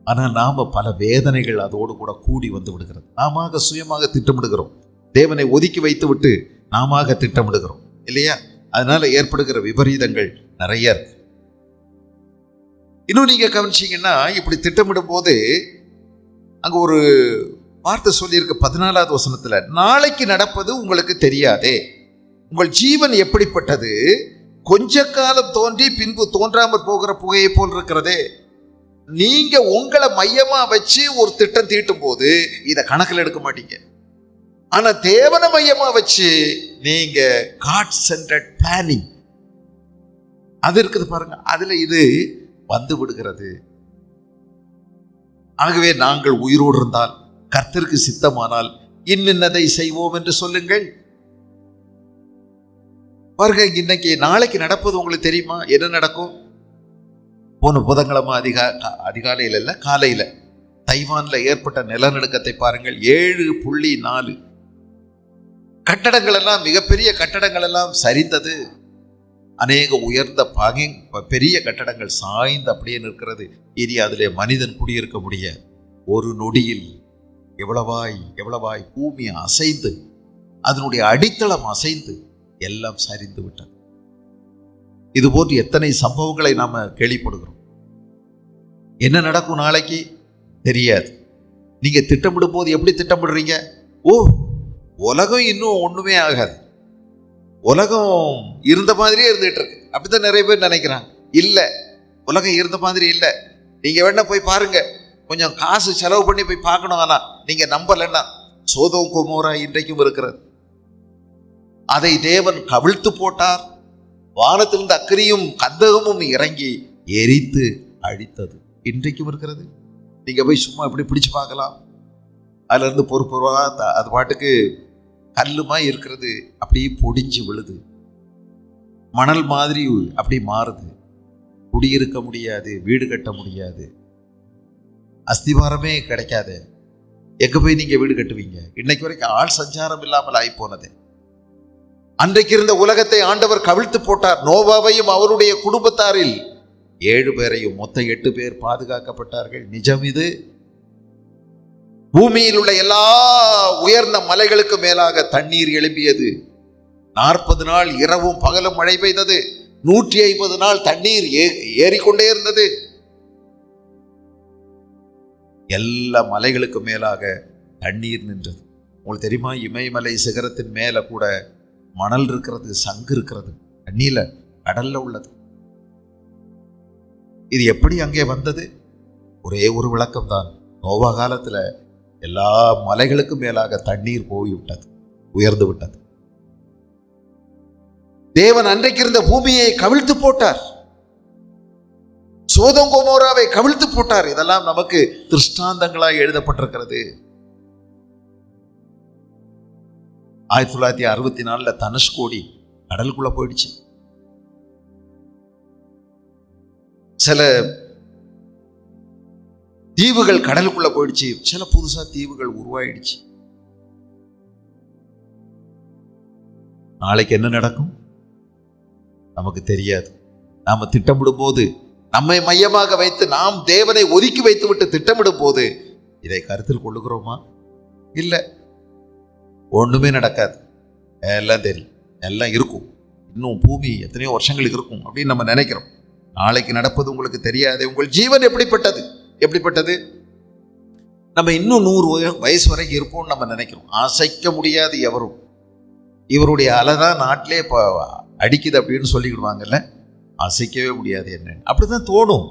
ஆனால் நாம பல வேதனைகள் அதோடு கூட கூடி வந்து விடுகிறது. நாம சுயமாக திட்டமிடுகிறோம், தேவனை ஒதுக்கி வைத்து விட்டு நாம திட்டமிடுகிறோம் இல்லையா? அதனால ஏற்படுகிற விபரீதங்கள் நிறைய இருக்கு. இன்னும் நீங்க கவனிச்சீங்கன்னா, இப்படி திட்டமிடும் போது அங்க ஒரு வார்த்தை சொல்லியிருக்கு 14வது வசனத்துல, நாளைக்கு நடப்பது உங்களுக்கு தெரியாதே, உங்கள் ஜீவன் எப்படிப்பட்டது, கொஞ்ச காலம் தோன்றி பின்பு தோன்றாமற் போகிற புகையை போல் இருக்கிறதே. நீங்க உங்களை மையமா வச்சு ஒரு திட்டம் தீட்டும் போது இதை கணக்கில் எடுக்க மாட்டீங்க. ஆனா தேவனை மையமா வச்சு நீங்க காட் சென்டர்ட் பிளானிங் அது இருக்குது பாருங்க, அதுல இது வந்து விடுகிறது. ஆகவே நாங்கள் உயிரோடு இருந்தால், கர்த்தருக்கு சித்தமானால் இன்னதை செய்வோம் என்று சொல்லுங்கள். பாருங்க, இன்னைக்கு நாளைக்கு நடப்பது உங்களுக்கு தெரியுமா? என்ன நடக்கும்? போன புதன்கிழமை அதிகாலையில் இல்ல, காலையில தைவான்ல ஏற்பட்ட நிலநடுக்கத்தை பாருங்கள். 7.4 கட்டடங்கள் எல்லாம், மிகப்பெரிய கட்டடங்கள் எல்லாம் சரிந்தது. அநேக உயர்ந்த பெரிய கட்டடங்கள் சாய்ந்து அப்படியே நிற்கிறது. இனி அதிலே மனிதன் குடியிருக்க முடியாது. ஒரு நொடியில் எவ்வளவாய் பூமி அசைந்து, அதனுடைய அடித்தளம் அசைந்து எல்லாம் சரிந்து விட்டது. இது போன்று எத்தனை சம்பவங்களை நாம கேள்விப்படுகிறோம். என்ன நடக்கும் நாளைக்கு தெரியாது. நீங்க திட்டமிடும் போது எப்படி திட்டமிடுறீங்க? ஓ, உலகம் இன்னும் ஒண்ணுமே ஆகாது, உலகம் இருந்த மாதிரியே இருந்துட்டு இருக்கு, அப்படித்தான் நிறைய பேர் நினைக்கிறாங்க. இல்ல, உலகம் இருந்த மாதிரி இல்லை. நீங்க வேணா போய் பாருங்க, கொஞ்சம் காசு செலவு பண்ணி போய் பார்க்கணும். ஆனா நீங்க நம்பலன்னா சோதோம் கொமோரா இன்றைக்கும் இருக்கிறது. அதை தேவன் கவிழ்த்து போட்டார். வானத்திலிருந்து அக்கினியும் கந்தகமும் இறங்கி எரித்து அழித்தது. இன்றைக்கும் இருக்கிறது. நீங்க போய் சும்மா இப்படி பிடிச்சு பார்க்கலாம். அதுல இருந்து பொறுப்பொருவா அது பாட்டுக்கு கல்லுமா இருக்கிறது, அப்படியே பொடிஞ்சு விழுது, மணல் மாதிரி அப்படி மாறுது. குடியிருக்க முடியாது, வீடு கட்ட முடியாது, அஸ்திவாரமே கிடைக்காது. எங்க போய் நீங்க வீடு கட்டுவீங்க? இன்னைக்கு வரைக்கும் ஆள் சஞ்சாரம் இல்லாமல் ஆகி போனது. அன்றைக்கு இருந்த உலகத்தை ஆண்டவர் கவிழ்த்து போட்டார். நோவாவையும் அவருடைய குடும்பத்தாரில் 7 பேரையும், மொத்தம் 8 பேர் பாதுகாக்கப்பட்டார்கள். நிஜம் இது. பூமியில் உள்ள எல்லா உயர்ந்த மலைகளுக்கு மேலாக தண்ணீர் எழும்பியது. 40 நாள் இரவும் பகலும் மழை பெய்தது. 150 நாள் தண்ணீர் ஏறிக்கொண்டே இருந்தது. எல்லா மலைகளுக்கு மேலாக தண்ணீர் நின்றது. உங்களுக்கு தெரியுமா, இமயமலை சிகரத்தின் மேல கூட மணல் இருக்கிறது, சங்கு இருக்கிறது, தண்ணீர்ல கடல்ல உள்ளது. இது எப்படி அங்கே வந்தது? ஒரே ஒரு விளக்கம் தான். நோவா காலத்துல எல்லா மலைகளுக்கும் மேலாக தண்ணீர் போய்விட்டது, உயர்ந்து விட்டது. தேவன் அன்றைக்கு இருந்த பூமியை கவிழ்த்து போட்டார், சோதோம் கொமோராவை கவிழ்த்து போட்டார். இதெல்லாம் நமக்கு திருஷ்டாந்தங்களாய் எழுதப்பட்டிருக்கிறது. 1964 தனுஷ்கோடி கடலுக்குள்ள போயிடுச்சு. சில தீவுகள் கடலுக்குள்ள போயிடுச்சு, சில புதுசா தீவுகள் உருவாயிடுச்சு. நாளைக்கு என்ன நடக்கும் நமக்கு தெரியாது. நாம திட்டமிடும் போது, நம்மை மையமாக வைத்து நாம் தேவனை ஒதுக்கி வைத்து விட்டு திட்டமிடும் போது இதை கருத்தில் கொள்ளுகிறோமா? இல்லை, ஒண்ணுமே நடக்காது. எல்லாம் தெரியும், எல்லாம் இருக்கும், இன்னும் பூமி எத்தனையோ வருஷங்களுக்கு இருக்கும் அப்படின்னு நம்ம நினைக்கிறோம். நாளைக்கு நடப்பது உங்களுக்கு தெரியாது. உங்கள் ஜீவன் எப்படிப்பட்டது? நம்ம இன்னும் 100 வயசு வரைக்கும் இருப்போம்னு நம்ம நினைக்கிறோம். அசைக்க முடியாது எவரும். இவருடைய அலைதான் நாட்டிலே இப்போ அடிக்குது அப்படின்னு சொல்லிக்கிடுவாங்கல்ல, அசைக்கவே முடியாது. என்ன அப்படிதான் தோணும்.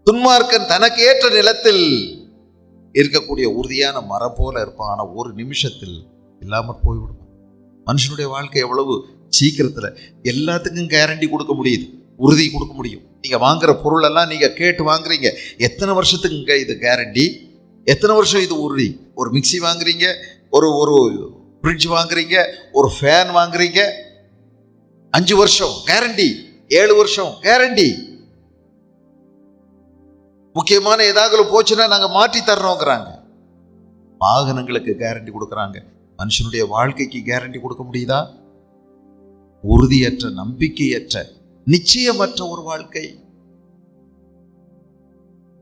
துன்மார்க்கன் தனக்கு ஏற்ற நிலத்தில் இருக்கக்கூடிய உறுதியான மரம் போல இருப்பான். ஆனா ஒரு நிமிஷத்தில் இல்லாமற் போய்விடுவான். மனுஷனுடைய வாழ்க்கை எவ்வளவு சீக்கிரத்துல எல்லாத்துக்கும் கேரண்டி கொடுக்க முடியுது, உறுதி கொடுக்க முடியும். நீங்க வாங்குற பொருள் எல்லாம் நீங்க கேட்டு வாங்குறீங்க. எத்தனை வருஷத்துக்கு இது கேரண்டி? எத்தனை வருஷம் இது உறுதி? ஒரு மிக்சி வாங்குறீங்க, ஒரு ஃப்ரிட்ஜ் வாங்குறீங்க, ஒரு ஃபேன் வாங்குறீங்க, 5 வருஷம் கேரண்டி, 7 வருஷம் கேரண்டி. முக்கியமான ஏதாவது போச்சுன்னா நாங்க மாற்றி தர்றோங்கிறாங்க. வாகனங்களுக்கு கேரண்டி கொடுக்கறாங்க. மனுஷனுடைய வாழ்க்கைக்கு கேரண்டி கொடுக்க முடியுதா? உறுதியற்ற, நம்பிக்கையற்ற, நிச்சயமற்ற ஒரு வாழ்க்கை.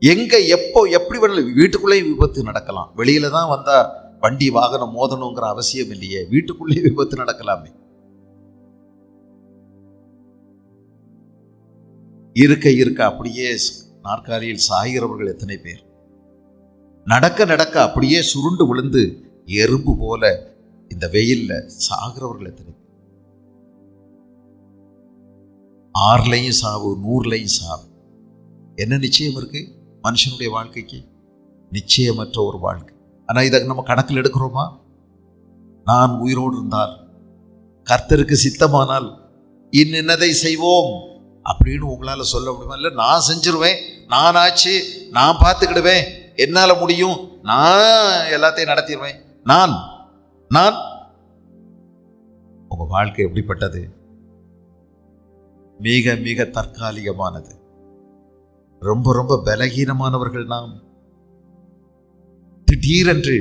எங்க எப்போ எப்படி வேணாலும், வீட்டுக்குள்ளே விபத்து நடக்கலாம். வெளியில தான் வந்தா வண்டி வாகனம் மோதணுங்கிற அவசியம் இல்லையே, வீட்டுக்குள்ளே விபத்து நடக்கலாமே. இருக்க அப்படியே நாற்காலியில் சாகிறவர்கள் எத்தனை பேர்? நடக்க அப்படியே சுருண்டு விழுந்து எறும்பு போல இந்த வெயில்ல சாகிறவர்கள் எத்தனை பேர்? 6லையும் சாவு, 100லையும் சாவு. என்ன நிச்சயம் இருக்கு மனுஷனுடைய வாழ்க்கைக்கு? நிச்சயமற்ற ஒரு வாழ்க்கை. ஆனா இதை நம்ம கணக்கில் எடுக்கிறோமா? நான் உயிரோடு இருந்தால், கர்த்தருக்கு சித்தமானால் இன்னதை செய்வோம் அப்படின்னு உங்களால சொல்ல முடியுமா? இல்லை, நான் செஞ்சிருவேன், நான் ஆச்சு, நான் பார்த்துக்கிடுவேன், என்னால முடியும், நான் எல்லாத்தையும் நடத்திடுவேன், நான். உங்க வாழ்க்கை எப்படிப்பட்டது? மிக மிக தற்காலிகமானது. ரொம்ப ரொம்ப பலகீனமானவர்கள் நாம். திடீரென்று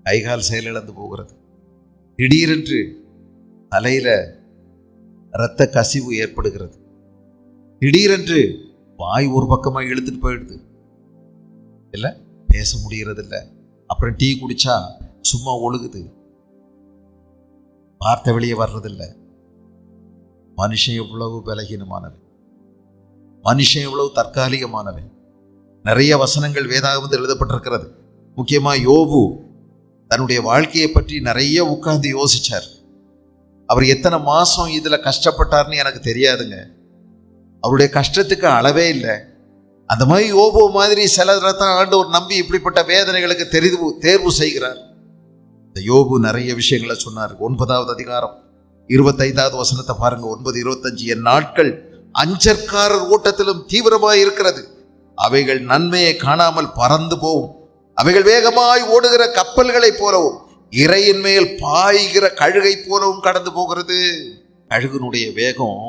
கைகால் செயலிழந்து போகிறது, திடீரென்று தலையில இரத்த கசிவு ஏற்படுகிறது, திடீரென்று வாய் ஒரு பக்கமாக இழுத்துட்டு போயிடுது, இல்லை பேச முடிகிறது இல்லை. அப்புறம் டீ குடிச்சா சும்மா ஒழுகுது, வார்த்தை வெளியே வர்றதில்லை. மனுஷன் எவ்வளவு பலகீனமானது. மனுஷன் எவ்வளவு தற்காலிகமானவன். நிறைய வசனங்கள் வேதாகமத்தில் எழுதப்பட்டிருக்கிறது. முக்கியமா யோபு தன்னுடைய வாழ்க்கையை பற்றி நிறைய உட்கார்ந்து யோசிச்சார். அவர் எத்தனை மாசம் இதுல கஷ்டப்பட்டார்னு எனக்கு தெரியாதுங்க. அவருடைய கஷ்டத்துக்கு அளவே இல்லை. அந்த மாதிரி யோபு மாதிரி சிலதான் ஆண்டவர் நம்பி இப்படிப்பட்ட வேதனைகளுக்கு தேர்வு செய்கிறார். இந்த யோபு நிறைய விஷயங்களை சொன்னார். 9வது அதிகாரம் 25வது வசனத்தை பாருங்க. 9:25, என் நாட்கள் அஞ்சற்காரர் ஓட்டத்திலும் தீவிரமாய் இருக்கிறது. அவைகள் நன்மையை காணாமல் பறந்து போகும். அவைகள் வேகமாய் ஓடுகிற கப்பல்களைப் போலவும் இறையின் மேல் பாய்கிற கழுகை போலவும் கடந்து போகிறது. கழுகுனுடைய வேகம்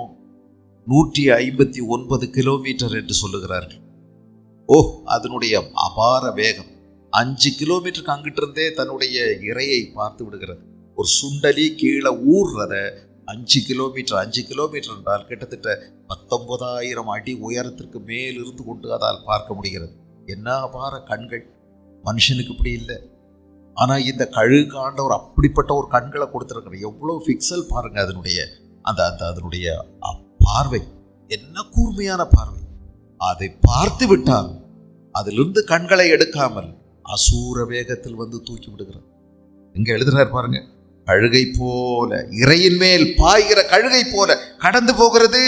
159 கிலோமீட்டர் என்று சொல்லுகிறார்கள். அதனுடைய அபார வேகம் 5 கிலோமீட்டருக்கு அங்கிட்டு இருந்தே தன்னுடைய இரையை பார்த்து விடுகிறது. ஒரு சுண்டலி கீழே ஊர்றத 5 கிலோமீட்டர் என்றால் கிட்டத்தட்ட 19,000 அடி உயரத்திற்கு மேல் இருந்து கொண்டு அதால் பார்க்க முடிகிறது. என்ன அபார கண்கள்! மனுஷனுக்கு இப்படி இல்லை. ஆனா இந்த கழுகு ஆண்டவர் அப்படிப்பட்ட ஒரு கண்களை கொடுத்திருக்கிற. எவ்வளவு பிக்சல் பாருங்க அதனுடைய அதனுடைய பார்வை, என்ன கூர்மையான பார்வை! அதை பார்த்து விட்டால் அதிலிருந்து கண்களை எடுக்காமல் அசூர வேகத்தில் வந்து தூக்கி விடுகிறது. இங்க எழுதுறார் பாருங்க, கழுகை போல, இறையின் மேல் பாய்கிற கழுகை போல கடந்து போகிறது.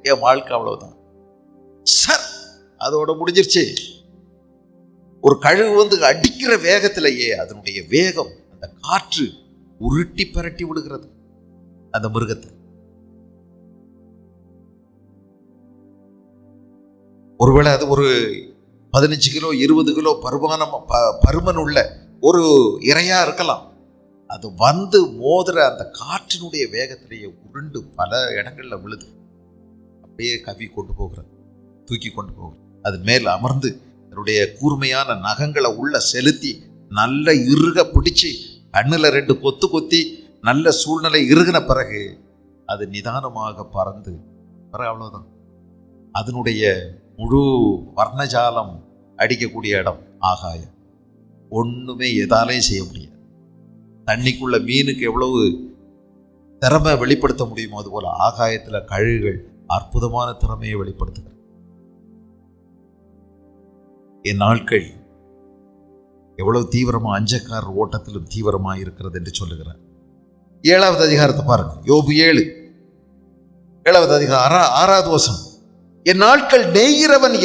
என் வாழ்க்கை அவ்வளவுதான் சார், அதோட முடிஞ்சிருச்சு. ஒரு கழுகு வந்து அடிக்கிற வேகத்திலேயே அதனுடைய வேகம், அந்த காற்று உருட்டி பரட்டி விடுகிறது அந்த மிருகத்தை. ஒருவேளை அது ஒரு 15 கிலோ 20 கிலோ பருமன் உள்ள ஒரு இரையா இருக்கலாம். அது வந்து மோதுற அந்த காற்றினுடைய வேகத்திலேயே உருண்டு பல இடங்கள்ல விழுது. அப்படியே கவி கொண்டு போகிறது, தூக்கி கொண்டு போகிறது. அது மேல் அமர்ந்து அதனுடைய கூர்மையான நகங்களை உள்ள செலுத்தி நல்ல இறுக பிடிச்சு கண்ணுல 2 கொத்து கொத்தி நல்ல சூழ்நிலை இறுகின பிறகு அது நிதானமாக பறந்து அவ்வளவுதான். அதனுடைய முழு வர்ணஜாலம் அடிக்கக்கூடிய இடம் ஆகாயம். ஒண்ணுமே எதாலையும் செய்ய முடியாது. தண்ணிக்குள்ள மீனுக்கு எவ்வளவு திறமை வெளிப்படுத்த முடியுமோ அதுபோல ஆகாயத்துல கழுகுகள் அற்புதமான திறமையை வெளிப்படுத்துகிறது. என் நாட்கள் எவ்வளவு தீவிரமா அஞ்சக்காரர் ஓட்டத்திலும் தீவிரமா இருக்கிறது என்று சொல்லுகிறார். 7வது அதிகாரத்தை பாருங்க, யோபு 7வது அதிகாரம் 6வது வசனம். என் நாட்கள் நெய்கிறவன்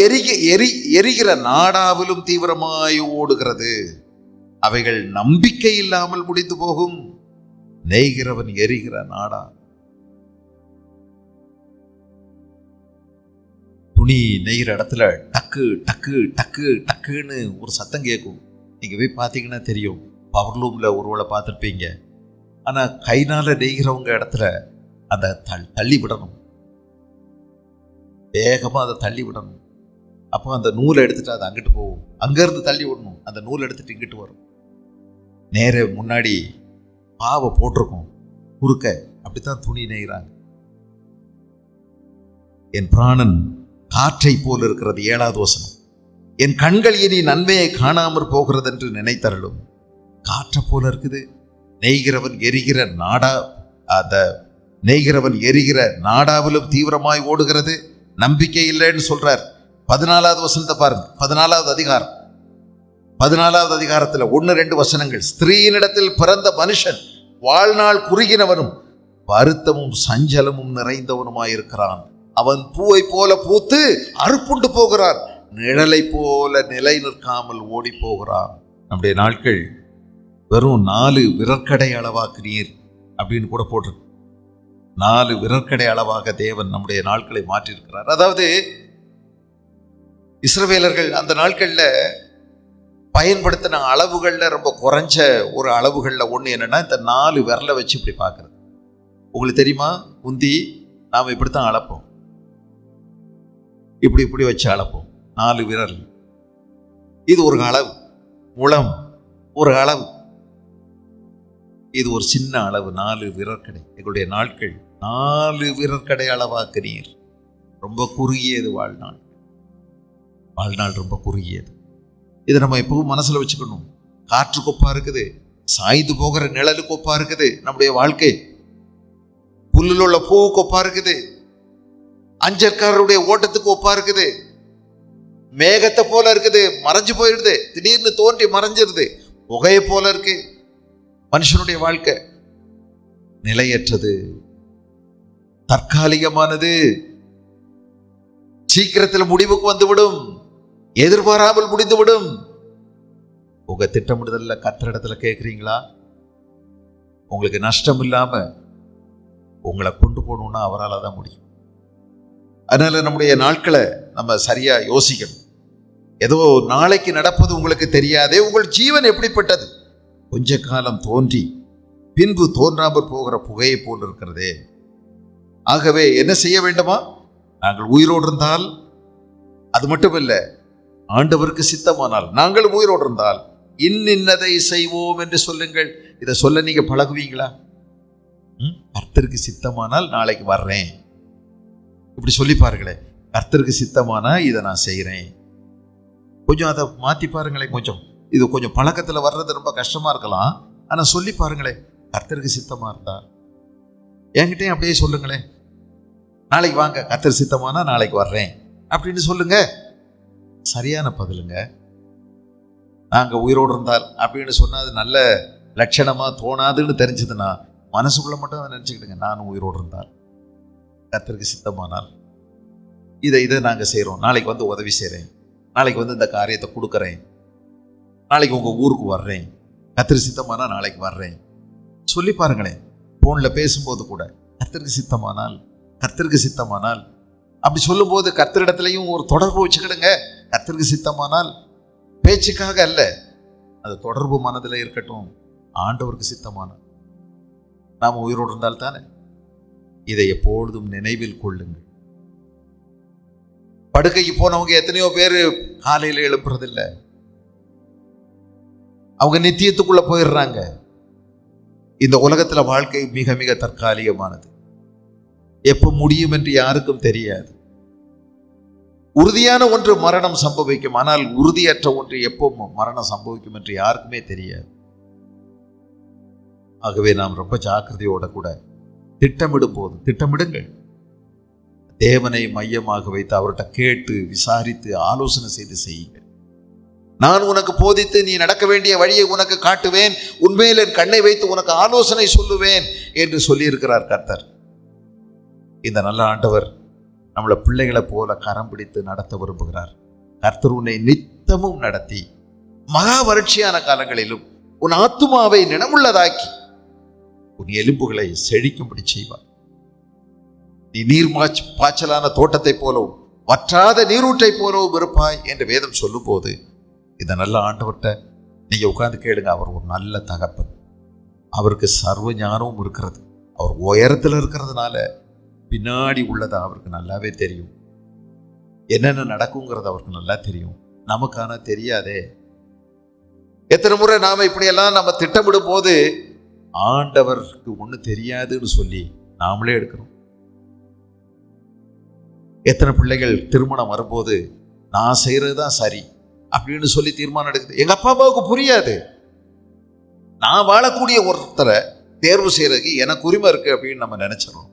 எரிகிற நாடாவிலும் தீவிரமாய் ஓடுகிறது. அவைகள் நம்பிக்கை இல்லாமல் முடிந்து போகும். நெய்கிறவன் எரிகிற நாடா. துணி நெய்கிற இடத்துல டக்கு டக்கு டக்கு டக்குன்னு ஒரு சத்தம் கேட்கும். நீங்க போய் பார்த்தீங்கன்னா தெரியும். பவர்லூம்ல ஒருவேளை பார்த்துருப்பீங்க. ஆனா கைனால நெய்கிறவங்க இடத்துல அந்த தள்ளி விடணும், வேகமா அதை தள்ளி விடணும். அப்போ அந்த நூலை எடுத்துட்டு அது அங்கிட்டு போகும். அங்கிருந்து தள்ளி விடணும், அந்த நூலை எடுத்துட்டு இங்கிட்டு வரும். நேர முன்னாடி பாவை போட்டிருக்கும் குறுக்க. அப்படித்தான் துணி நெய்கிறாங்க. என் பிராணன் காற்றை போல் இருக்கிறது. 7வது வசனம். என் கண்கள் இனி நன்மையை காணாமற் போகிறது என்று நினைத்தருளும். காற்றை போல இருக்குது. நெய்கிறவன் எரிகிற நாடா, அந்த நெய்கிறவன் எரிகிற நாடாவிலும் தீவிரமாய் ஓடுகிறது. நம்பிக்கை இல்லைன்னு சொல்றார். 14வது வசனத்தை பாருங்க. 14வது அதிகாரம் 14வது அதிகாரத்துல 1-2 வசனங்கள். ஸ்திரீனிடத்தில் பிறந்த மனுஷன் வாழ்நாள் குறுகினவனும் வருத்தமும் சஞ்சலமும் நிறைந்தவனுமாயிருக்கிறான். அவன் பூவை போல பூத்து அறுப்புண்டு போகிறான், நிழலை போல நிலை நிற்காமல் ஓடி போகிறான். நம்முடைய நாட்கள் வெறும் 4 விரற்கடை அளவாக்குனீர் அப்படின்னு கூட போட்டிருக்கு. 4 விரற்கடை அளவாக தேவன் நம்முடைய நாட்களை மாற்றியிருக்கிறார். அதாவது இஸ்ரவேலர்கள் அந்த நாட்கள்ல பயன்படுத்தின அளவுகள்ல ரொம்ப குறைஞ்ச ஒரு அளவுகள்ல ஒண்ணு என்னன்னா, இந்த 4 விரலை வச்சு இப்படி பார்க்கறது. உங்களுக்கு தெரியுமா, முந்தி நாம் இப்படித்தான் அளப்போம், இப்படி இப்படி வச்சு அளப்போம். 4 விரல், இது ஒரு அளவு. முழம் ஒரு அளவு, இது ஒரு சின்ன அளவு. 4 விரற்கடை. எங்களுடைய நாட்கள் 4 விரற்கடை அளவாக்குனீர். ரொம்ப குறுகியது வாழ்நாள். வாழ்நாள் ரொம்ப குறுகியது. இதை நம்ம எப்பவும் மனசுல வச்சுக்கணும். காற்று கொப்பா இருக்குது, சாய்ந்து போகிற நிழலு கொப்பா இருக்குது நம்முடைய வாழ்க்கை. புல்லில் உள்ள பூ கொப்பா இருக்குது. அஞ்சற்காரருடைய ஓட்டத்துக்கு ஒப்பா இருக்குது. மேகத்தை போல இருக்குது, மறைஞ்சு போயிடுது, திடீர்னு தோன்றி மறைஞ்சிருது. புகையை போல இருக்கு. மனுஷனுடைய வாழ்க்கை நிலையற்றது, தற்காலிகமானது, சீக்கிரத்தில் முடிவுக்கு வந்துவிடும், எதிர்பாராமல் முடிந்துவிடும். உங்க திட்டமிடுதல்ல கர்த்தரிடத்துல கேட்குறீங்களா? உங்களுக்கு நஷ்டம் இல்லாம உங்களை கொண்டு போகணும்னா அவரால் தான் முடியும். அதனால நம்முடைய நாட்களை நம்ம சரியா யோசிக்கணும். ஏதோ நாளைக்கு நடப்பது உங்களுக்கு தெரியாதே. உங்கள் ஜீவன் எப்படிப்பட்டது? கொஞ்ச காலம் தோன்றி பின்பு தோன்றாமல் போகிற புகையை போல் இருக்கிறதே. ஆகவே என்ன செய்ய வேண்டுமா? நாங்கள் உயிரோடு இருந்தால், அது மட்டும் இல்லை, ஆண்டவருக்கு சித்தமானால் நாங்கள் உயிரோடு இருந்தால் இன்னதை செய்வோம் என்று சொல்லுங்கள். இதை சொல்ல நீங்க பழகுவீங்களா? கர்த்தருக்கு சித்தமானால் நாளைக்கு வர்றேன், இப்படி சொல்லி பாருங்களேன். கர்த்தருக்கு சித்தமானா இதை நான் செய்கிறேன். கொஞ்சம் அதை மாற்றி பாருங்களேன். இது கொஞ்சம் பழக்கத்தில் வர்றது ரொம்ப கஷ்டமா இருக்கலாம். ஆனால் சொல்லி பாருங்களேன், கர்த்தருக்கு சித்தமா இருந்தா என்கிட்டயும் அப்படியே சொல்லுங்களேன். நாளைக்கு வாங்க, கர்த்தர் சித்தமானா நாளைக்கு வர்றேன் அப்படின்னு சொல்லுங்க. சரியான பதிலுங்க. நாங்கள் உயிரோடு இருந்தால் அப்படின்னு சொன்னால் அது நல்ல லட்சணமாக தோணாதுன்னு தெரிஞ்சதுன்னா மனசுக்குள்ளே மட்டும் அதை நினச்சிக்கிட்டுங்க. நானும் உயிரோடு இருந்தால், கர்த்தருக்கு சித்தமானால் இதை நாங்கள் செய்கிறோம், நாளைக்கு வந்து உதவி செய்கிறேன், நாளைக்கு வந்து இந்த காரியத்தை கொடுக்குறேன், நாளைக்கு உங்கள் ஊருக்கு வர்றேன், கர்த்தருக்கு சித்தமானால் நாளைக்கு வர்றேன் சொல்லி பாருங்களேன். ஃபோனில் பேசும்போது கூட கர்த்தருக்கு சித்தமானால், கர்த்தருக்கு சித்தமானால் அப்படி சொல்லும்போது கர்த்தரிடத்துலையும் ஒரு தொடர்பு வச்சுக்கிடுங்க. கர்த்தருக்கு சித்தமானால் பேச்சுக்காக அல்ல, அது தொடர்பு மனதில் இருக்கட்டும். ஆண்டவருக்கு சித்தமானால் நாம் உயிரோடு இருந்தால் தானே. இதை எப்பொழுதும் நினைவில் கொள்ளுங்கள். படுக்கைக்கு போனவங்க எத்தனையோ பேர் காலையில் எழுப்புறதில்லை. அவங்க நித்தியத்துக்குள்ள போயிடுறாங்க. இந்த உலகத்தில் வாழ்க்கை மிக மிக தற்காலிகமானது. எப்போ முடியும் என்று யாருக்கும் தெரியாது. உறுதியான ஒன்று மரணம் சம்பவிக்கும், ஆனால் உறுதியற்ற ஒன்று எப்போ மரணம் சம்பவிக்கும் என்று யாருக்குமே தெரியாது. ஆகவே நாம் ரொம்ப ஜாக்கிரதையோட கூட திட்டமிடும் போது திட்டமிடுங்கள். தேவனை மையமாக வைத்து அவர்கிட்ட கேட்டு விசாரித்து ஆலோசனை செய்து செய்யுங்கள். நான் உனக்கு போதித்து நீ நடக்க வேண்டிய வழியை உனக்கு காட்டுவேன், உண்மையில் என் கண்ணை வைத்து உனக்கு ஆலோசனை சொல்லுவேன் என்று சொல்லியிருக்கிறார் கர்த்தர். இந்த நல்ல ஆண்டவர் நம்மளை பிள்ளைகளை போல கரம் பிடித்து நடத்த விரும்புகிறார். கர்த்தர் உன்னை நித்தமும் நடத்தி மகா வறட்சியான காலங்களிலும் உன் ஆத்துமாவை நினமுள்ளதாக்கி உன் எலும்புகளை செழிக்கும்படி செய்வார். நீ நீர் பாய்ச்சலான தோட்டத்தை போலவும் வற்றாத நீரூற்றை போலவும் இருப்பாய் என்று வேதம் சொல்லும் போது இந்த நல்ல ஆண்டவர்கிட்ட நீங்க உட்கார்ந்து கேளுங்க. அவர் ஒரு நல்ல தகப்பன். அவருக்கு சர்வ ஞானமும் இருக்கிறது. அவர் உயரத்தில் இருக்கிறதுனால பின்னாடி உள்ளதை அவருக்கு நல்லாவே தெரியும். என்னென்ன நடக்குங்கிறது அவருக்கு நல்லா தெரியும். நமக்கான தெரியாதே. எத்தனை முறை நாம இப்படியெல்லாம் நம்ம திட்டமிடும் போது ஆண்டவருக்கு ஒண்ணு தெரியாதுன்னு சொல்லி நாமளே எடுக்கிறோம். எத்தனை பிள்ளைகள் திருமணம் வரும்போது நான் செய்யறதுதான் சரி அப்படின்னு சொல்லி தீர்மானம் எடுக்குது. எங்க அப்பா அம்மாவுக்கு புரியாது. நான் வாழக்கூடிய ஒருத்தரை தேர்வு செய்யறதுக்கு எனக்கு உரிமை இருக்கு அப்படின்னு நம்ம நினைச்சிடறோம்.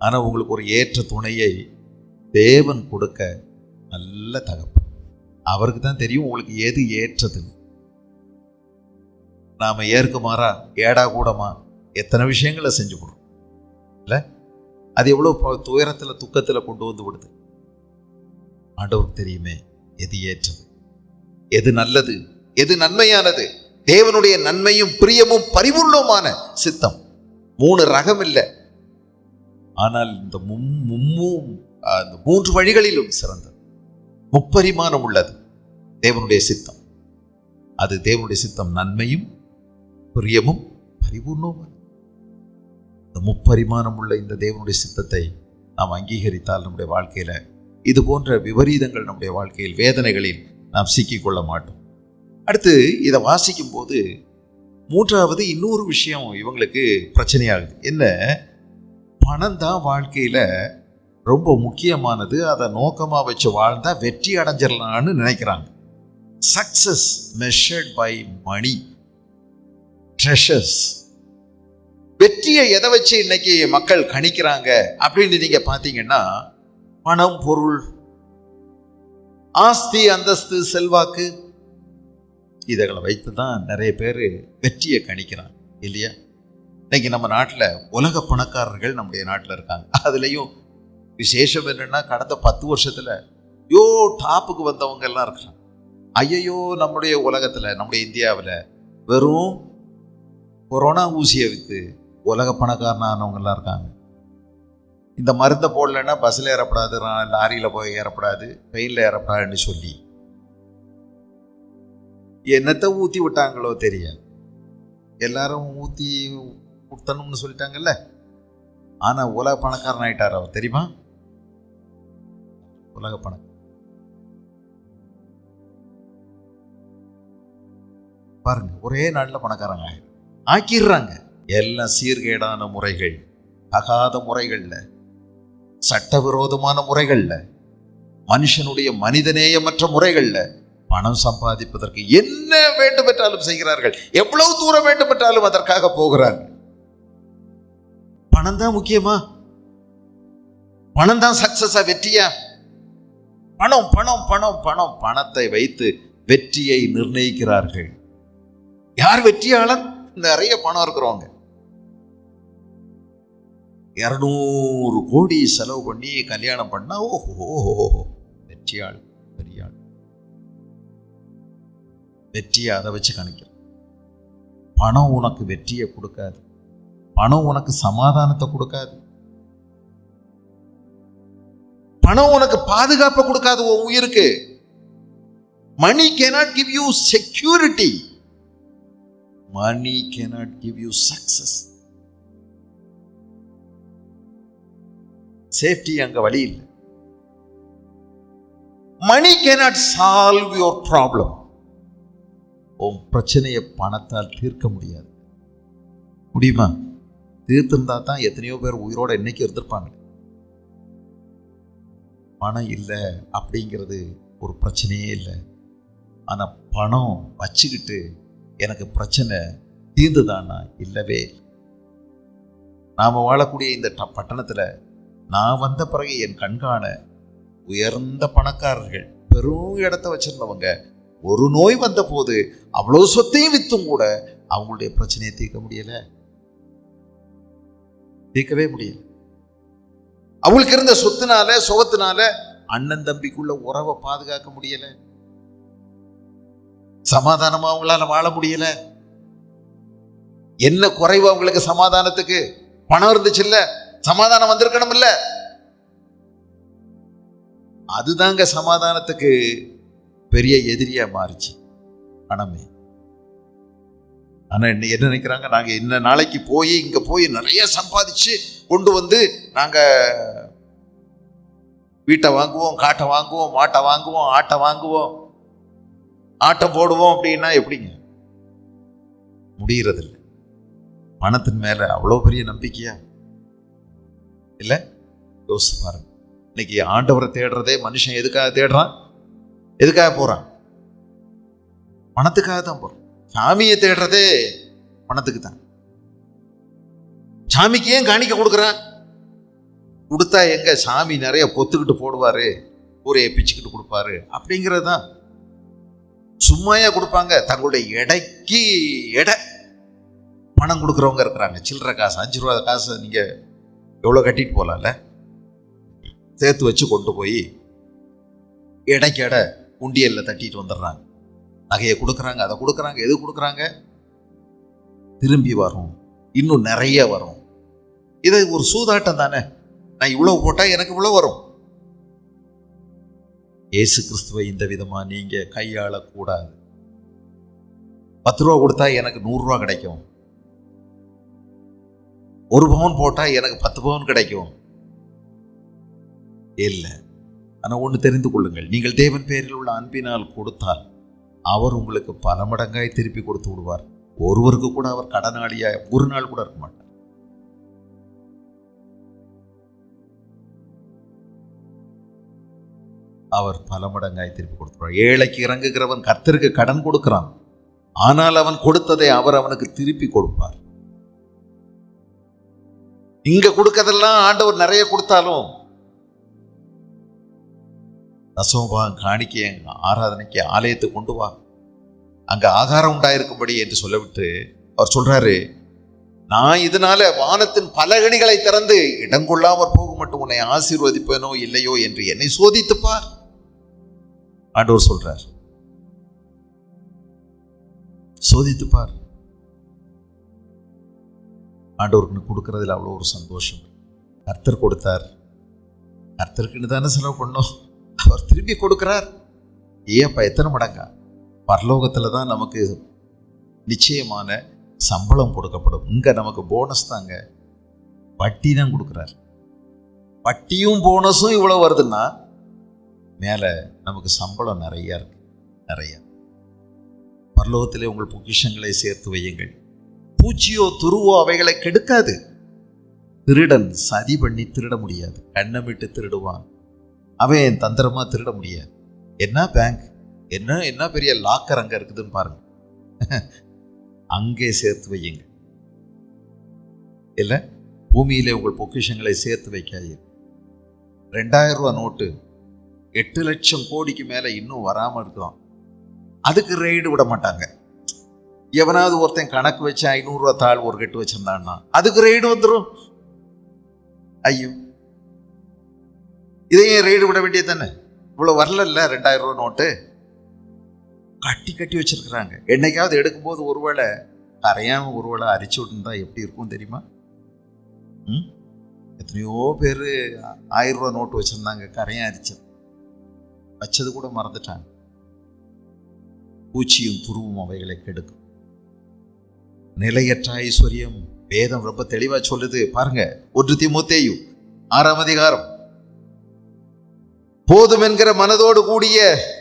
ஆனா உங்களுக்கு ஒரு ஏற்ற துணையை தேவன் கொடுக்க நல்ல தகப்பன். அவருக்கு தான் தெரியும் உங்களுக்கு எது ஏற்றது. நாம ஏற்குமாறா ஏடா கூடமா எத்தனை விஷயங்களை செஞ்சு கொடுறோம் இல்ல? அது எவ்வளவு துயரத்துல துக்கத்துல கொண்டு வந்து விடுது. ஆண்டவருக்கு தெரியுமே எது ஏற்றது, எது நல்லது, எது நன்மையானது. தேவனுடைய நன்மையும் பிரியமும் பரிபூர்ணமான சித்தம். 3 ரகம் இல்லை, ஆனால் இந்த 3 வழிகளிலும் சிறந்தது. முப்பரிமாணம் உள்ளது தேவனுடைய சித்தம். அது தேவனுடைய சித்தம் நன்மையும் பிரியமும் பரிபூர்ணமும். இந்த முப்பரிமாணம் உள்ள இந்த தேவனுடைய சித்தத்தை நாம் அங்கீகரித்தால் நம்முடைய வாழ்க்கையில இது போன்ற விபரீதங்கள், நம்முடைய வாழ்க்கையில் வேதனைகளில் நாம் சிக்கிக்கொள்ள மாட்டோம். அடுத்து இதை வாசிக்கும் போது 3வது இன்னொரு விஷயம் இவங்களுக்கு பிரச்சனையாகுது. என்ன? பணம் தான் வாழ்க்கையில ரொம்ப முக்கியமானது. அதை நோக்கமா வச்சு வாழ்ந்தா வெற்றி அடைஞ்சிடலான்னு நினைக்கிறாங்க. Success measured by money, treasures. வெற்றியை எதை வச்சு இன்னைக்கு மக்கள் கணிக்கிறாங்க அப்படின்னு நீங்க பாத்தீங்கன்னா, பணம், பொருள், ஆஸ்தி, அந்தஸ்து, செல்வாக்கு, இதைகளை வைத்து தான் நிறைய பேர் வெற்றியை கணிக்கிறாங்க இல்லையா? இன்னைக்கு நம்ம நாட்டில் உலக பணக்காரர்கள் நம்முடைய நாட்டில் இருக்காங்க. அதுலேயும் விசேஷம் என்னன்னா, கடந்த 10 வருஷத்துல டாப்புக்கு வந்தவங்க எல்லாம் இருக்கிறாங்க. ஐயோ, நம்முடைய உலகத்தில், நம்முடைய இந்தியாவில் வெறும் கொரோனா ஊசியை விற்று உலக பணக்காரனானவங்க எல்லாம் இருக்காங்க. இந்த மருந்தை போடலைன்னா பஸ்ஸில் ஏறப்படாது, லாரியில் போய் ஏறப்படாது, ட்ரெயினில் ஏறப்படாதுன்னு சொல்லி என்னத்தை ஊற்றி விட்டாங்களோ தெரியாது. எல்லாரும் ஊற்றி விட்டணும்னு சொல்லிட்டாங்கல்ல. ஆனால் உலக பணக்காரன் ஆயிட்டார் அவர், தெரியுமா? உலக பணக்காரன். பாருங்க, ஒரே நாட்டில் பணக்காரங்க ஆக்கிடுறாங்க. எல்லாம் சீர்கேடான முறைகள், தகாத முறைகள்ல, சட்டவிரோதமான முறைகள்ல, மனுஷனுடைய மனிதநேயமற்ற முறைகள்ல பணம் சம்பாதிப்பதற்கு என்ன வேண்டும் என்றாலும் செய்கிறார்கள். எவ்வளவு தூரம் வேண்டும் என்றாலும் அதற்காக போகிறார்கள். பணம் தான் முக்கியமா? பணம் தான் சக்சஸா, வெற்றியா? பணம் பணம் பணம் பணம். பணத்தை வைத்து வெற்றியை நிர்ணயிக்கிறார்கள். யார் வெற்றியாளன்? நிறைய பணம் இருக்கிறவங்க. 200 கோடி செலவு பண்ணி கல்யாணம் பண்ணா ஓஹோ வெற்றியாள், பெரியாள். வெற்றியை அதை வச்சு கணிக்கிறோம். பணம் உனக்கு வெற்றியை கொடுக்காது. பணம் உனக்கு சமாதானத்தை கொடுக்காது. பணம் உனக்கு பாதுகாப்பை கொடுக்காது உன் உயிருக்கு. மணி cannot give you security. Money cannot give you success. Safety அங்க வழி இல்லை. மணி cannot solve your problem. உன் பிரச்சனையை பணத்தால் தீர்க்க முடியாது. முடியுமா? தீர்த்திருந்தா தான் எத்தனையோ பேர் உயிரோட இன்னைக்கு இருந்திருப்பாங்க. பணம் இல்லை அப்படிங்கிறது ஒரு பிரச்சனையே இல்லை. ஆனா பணம் வச்சுக்கிட்டு எனக்கு பிரச்சனை தீர்ந்துதானா? இல்லவே. நாம வாழக்கூடிய இந்த பட்டணத்துல நான் வந்த பிறகு என் கண்காண உயர்ந்த பணக்காரர்கள், பெரும் இடத்தை வச்சிருந்தவங்க, ஒரு நோய் வந்த போது அவ்வளவு சொத்தையும் வித்தும் கூட அவங்களுடைய பிரச்சனையை தீர்க்க முடியல. தீர்க்கவே முடியல. அவங்களுக்கு இருந்த சொத்துனால, சுகத்தினால அண்ணன் தம்பிக்குள்ள உறவை பாதுகாக்க முடியல. சமாதானமா அவங்களால வாழ முடியல. என்ன குறைவு அவங்களுக்கு சமாதானத்துக்கு? பணம் இருந்துச்சு இல்ல, சமாதானம் வந்திருக்கணும் இல்ல. அதுதாங்க சமாதானத்துக்கு பெரிய எதிரியா மாறிச்சு, பணமே. ஆனா என்ன நினைக்கிறாங்க? நாங்க என்ன நாளைக்கு போய் இங்க போய் நிறைய சம்பாதிச்சு கொண்டு வந்து நாங்க வீட்டை வாங்குவோம், காட்டை வாங்குவோம், மாட்டை வாங்குவோம், ஆட்டை வாங்குவோம், ஆட்டம் போடுவோம் அப்படின்னா எப்படிங்க? முடியறதில்லை. பணத்தின் மேல அவ்வளவு பெரிய நம்பிக்கையா இல்ல? யோசிச்சு பாருங்க. இன்னைக்கு ஆண்டவரை தேடுறதே மனுஷன் எதுக்காக தேடுறான்? எதுக்காக போறான்? பணத்துக்காக தான் போறான். சாமியை தேடுறதே பணத்துக்கு தான். சாமிக்கு ஏன் காணிக்க கொடுக்குறான்? கொடுத்தா எங்க சாமி நிறைய பொத்துக்கிட்டு போடுவாரு, ஊரையை பிச்சுக்கிட்டு கொடுப்பாரு அப்படிங்கிறது தான். சும்மாயா கொடுப்பாங்க? தங்களுடைய எடைக்கு எடை பணம் கொடுக்குறவங்க இருக்கிறாங்க. சில்லற காசு, 5 ரூபா காசு நீங்க எவ்வளோ கட்டிட்டு போகலாம்ல, சேர்த்து வச்சு கொண்டு போய் எடைக்கு எடை உண்டியல்ல தட்டிட்டு வந்துடுறாங்க. நகையை கொடுக்குறாங்க, அதை கொடுக்குறாங்க. எது கொடுக்குறாங்க? திரும்பி வரும், இன்னும் நிறைய வரும். இது ஒரு சூதாட்டம் தானே. நான் இவ்வளவு போட்டா எனக்கு இவ்வளவு வரும். இயேசு கிறிஸ்துவை இந்த விதமா நீங்க கையாளக்கூடாது. 10 ரூபா கொடுத்தா எனக்கு 100 ரூபா கிடைக்கும். 1 பவுன் போட்டா எனக்கு 10 பவுன் கிடைக்கும். இல்லை. ஆனா ஒன்று தெரிந்து கொள்ளுங்கள், நீங்கள் தேவன் பேரில் உள்ள அன்பினால் கொடுத்தால் அவர் உங்களுக்கு பல மடங்காய் திருப்பி கொடுத்து விடுவார். ஒருவருக்கு கூட அவர் கடனாளியா ஒரு நாள் கூட இருக்க மாட்டார். அவர் பல மடங்காய் திருப்பி கொடுத்துருவார். ஏழைக்கு இறங்குகிறவன் கர்த்தருக்கு கடன் கொடுக்கிறான், ஆனால் அவன் கொடுத்ததை அவர் அவனுக்கு திருப்பி கொடுப்பார். இங்க கொடுக்கறதெல்லாம் ஆண்டவர் நிறைய கொடுத்தாலும் தசமபாகம் காணிக்கை ஆராதனைக்கு ஆலயத்தை கொண்டு வா, அங்க ஆகாரம் உண்டாயிருக்கும்படி என்று சொல்லவிட்டு அவர் சொல்றாரு, நான் இதனால வானத்தின் பலகணிகளை திறந்து இடங்கொள்ளாமற் போக மட்டும் உன்னை ஆசீர்வதிப்பேனோ இல்லையோ என்று என்னை சோதித்துப்பார். ஆண்டவர் சொல்றார், சோதித்துப்பார். ஆண்டவருக்கு கொடுக்கறதுல அவ்வளோ ஒரு சந்தோஷம். கர்த்தர் கொடுத்தார், கர்த்தருக்குன்னு தானே செலவு பண்ணோம், அவர் திரும்பி கொடுக்கிறார். ஏப்பா எத்தனை மடங்கா? பரலோகத்துல தான் நமக்கு நிச்சயமான சம்பளம் கொடுக்கப்படும். இங்க நமக்கு போனஸ் தாங்க, வட்டி தான் கொடுக்குறார். வட்டியும் போனஸும் இவ்வளவு வருதுன்னா மேல நமக்கு சம்பளம் நிறைய இருக்கு, நிறைய. பரலோகத்திலே உங்கள் பொக்கிஷங்களை சேர்த்து வையுங்கள், பூச்சியோ துருவோ அவைகளை கெடுக்காது. திருடன் சதி பண்ணி திருட முடியாது, கண்ணமிட்டு திருடுவான், அவன் தந்திரமா திருட முடியாது. என்ன பேங்க், என்ன பெரிய லாக்கர் அங்க இருக்குதுன்னு பாருங்க. அங்கே சேர்த்து வையுங்க. இல்ல பூமியிலே உங்கள் பொக்கிஷங்களை சேர்த்து வைக்காதீங்க. 2000 ரூபாய் நோட்டு 8 லட்சம் கோடிக்கு மேல இன்னும் வராம இருக்கலாம், அதுக்கு ரெய்டு விட மாட்டாங்க. எவனாவது ஒருத்தன் கணக்கு வச்சு 500 ரூபாய் தாள் ஒரு கட்டு வச்சிருந்தான்னா அதுக்கு ரெய்டு வந்துடும். ஐயோ, இதையே ரெய்டு விட வேண்டியது தானே? இவ்வளவு வரல 2000 ரூபாய் நோட்டு கட்டி கட்டி வச்சிருக்கிறாங்க. என்னைக்காவது எடுக்கும்போது ஒருவேளை கரையாம ஒருவேளை அரிச்சு விட்டுருந்தா எப்படி இருக்கும் தெரியுமா? எத்தனையோ பேர் 1000 ரூபாய் நோட்டு வச்சிருந்தாங்க, கரையா அரிச்சது, வச்சது கூட மறந்துட்டாங்க. பூச்சியும் துருவும் அவைகளை கெடுக்கும். நிலையற்ற ஐஸ்வர்யம் வேதம் ரொம்ப தெளிவா சொல்லுது பாருங்க. 1 தீமோத்தேயு 6ஆம் அதிகாரம், போதும் என்கிற மனதோடு கூடிய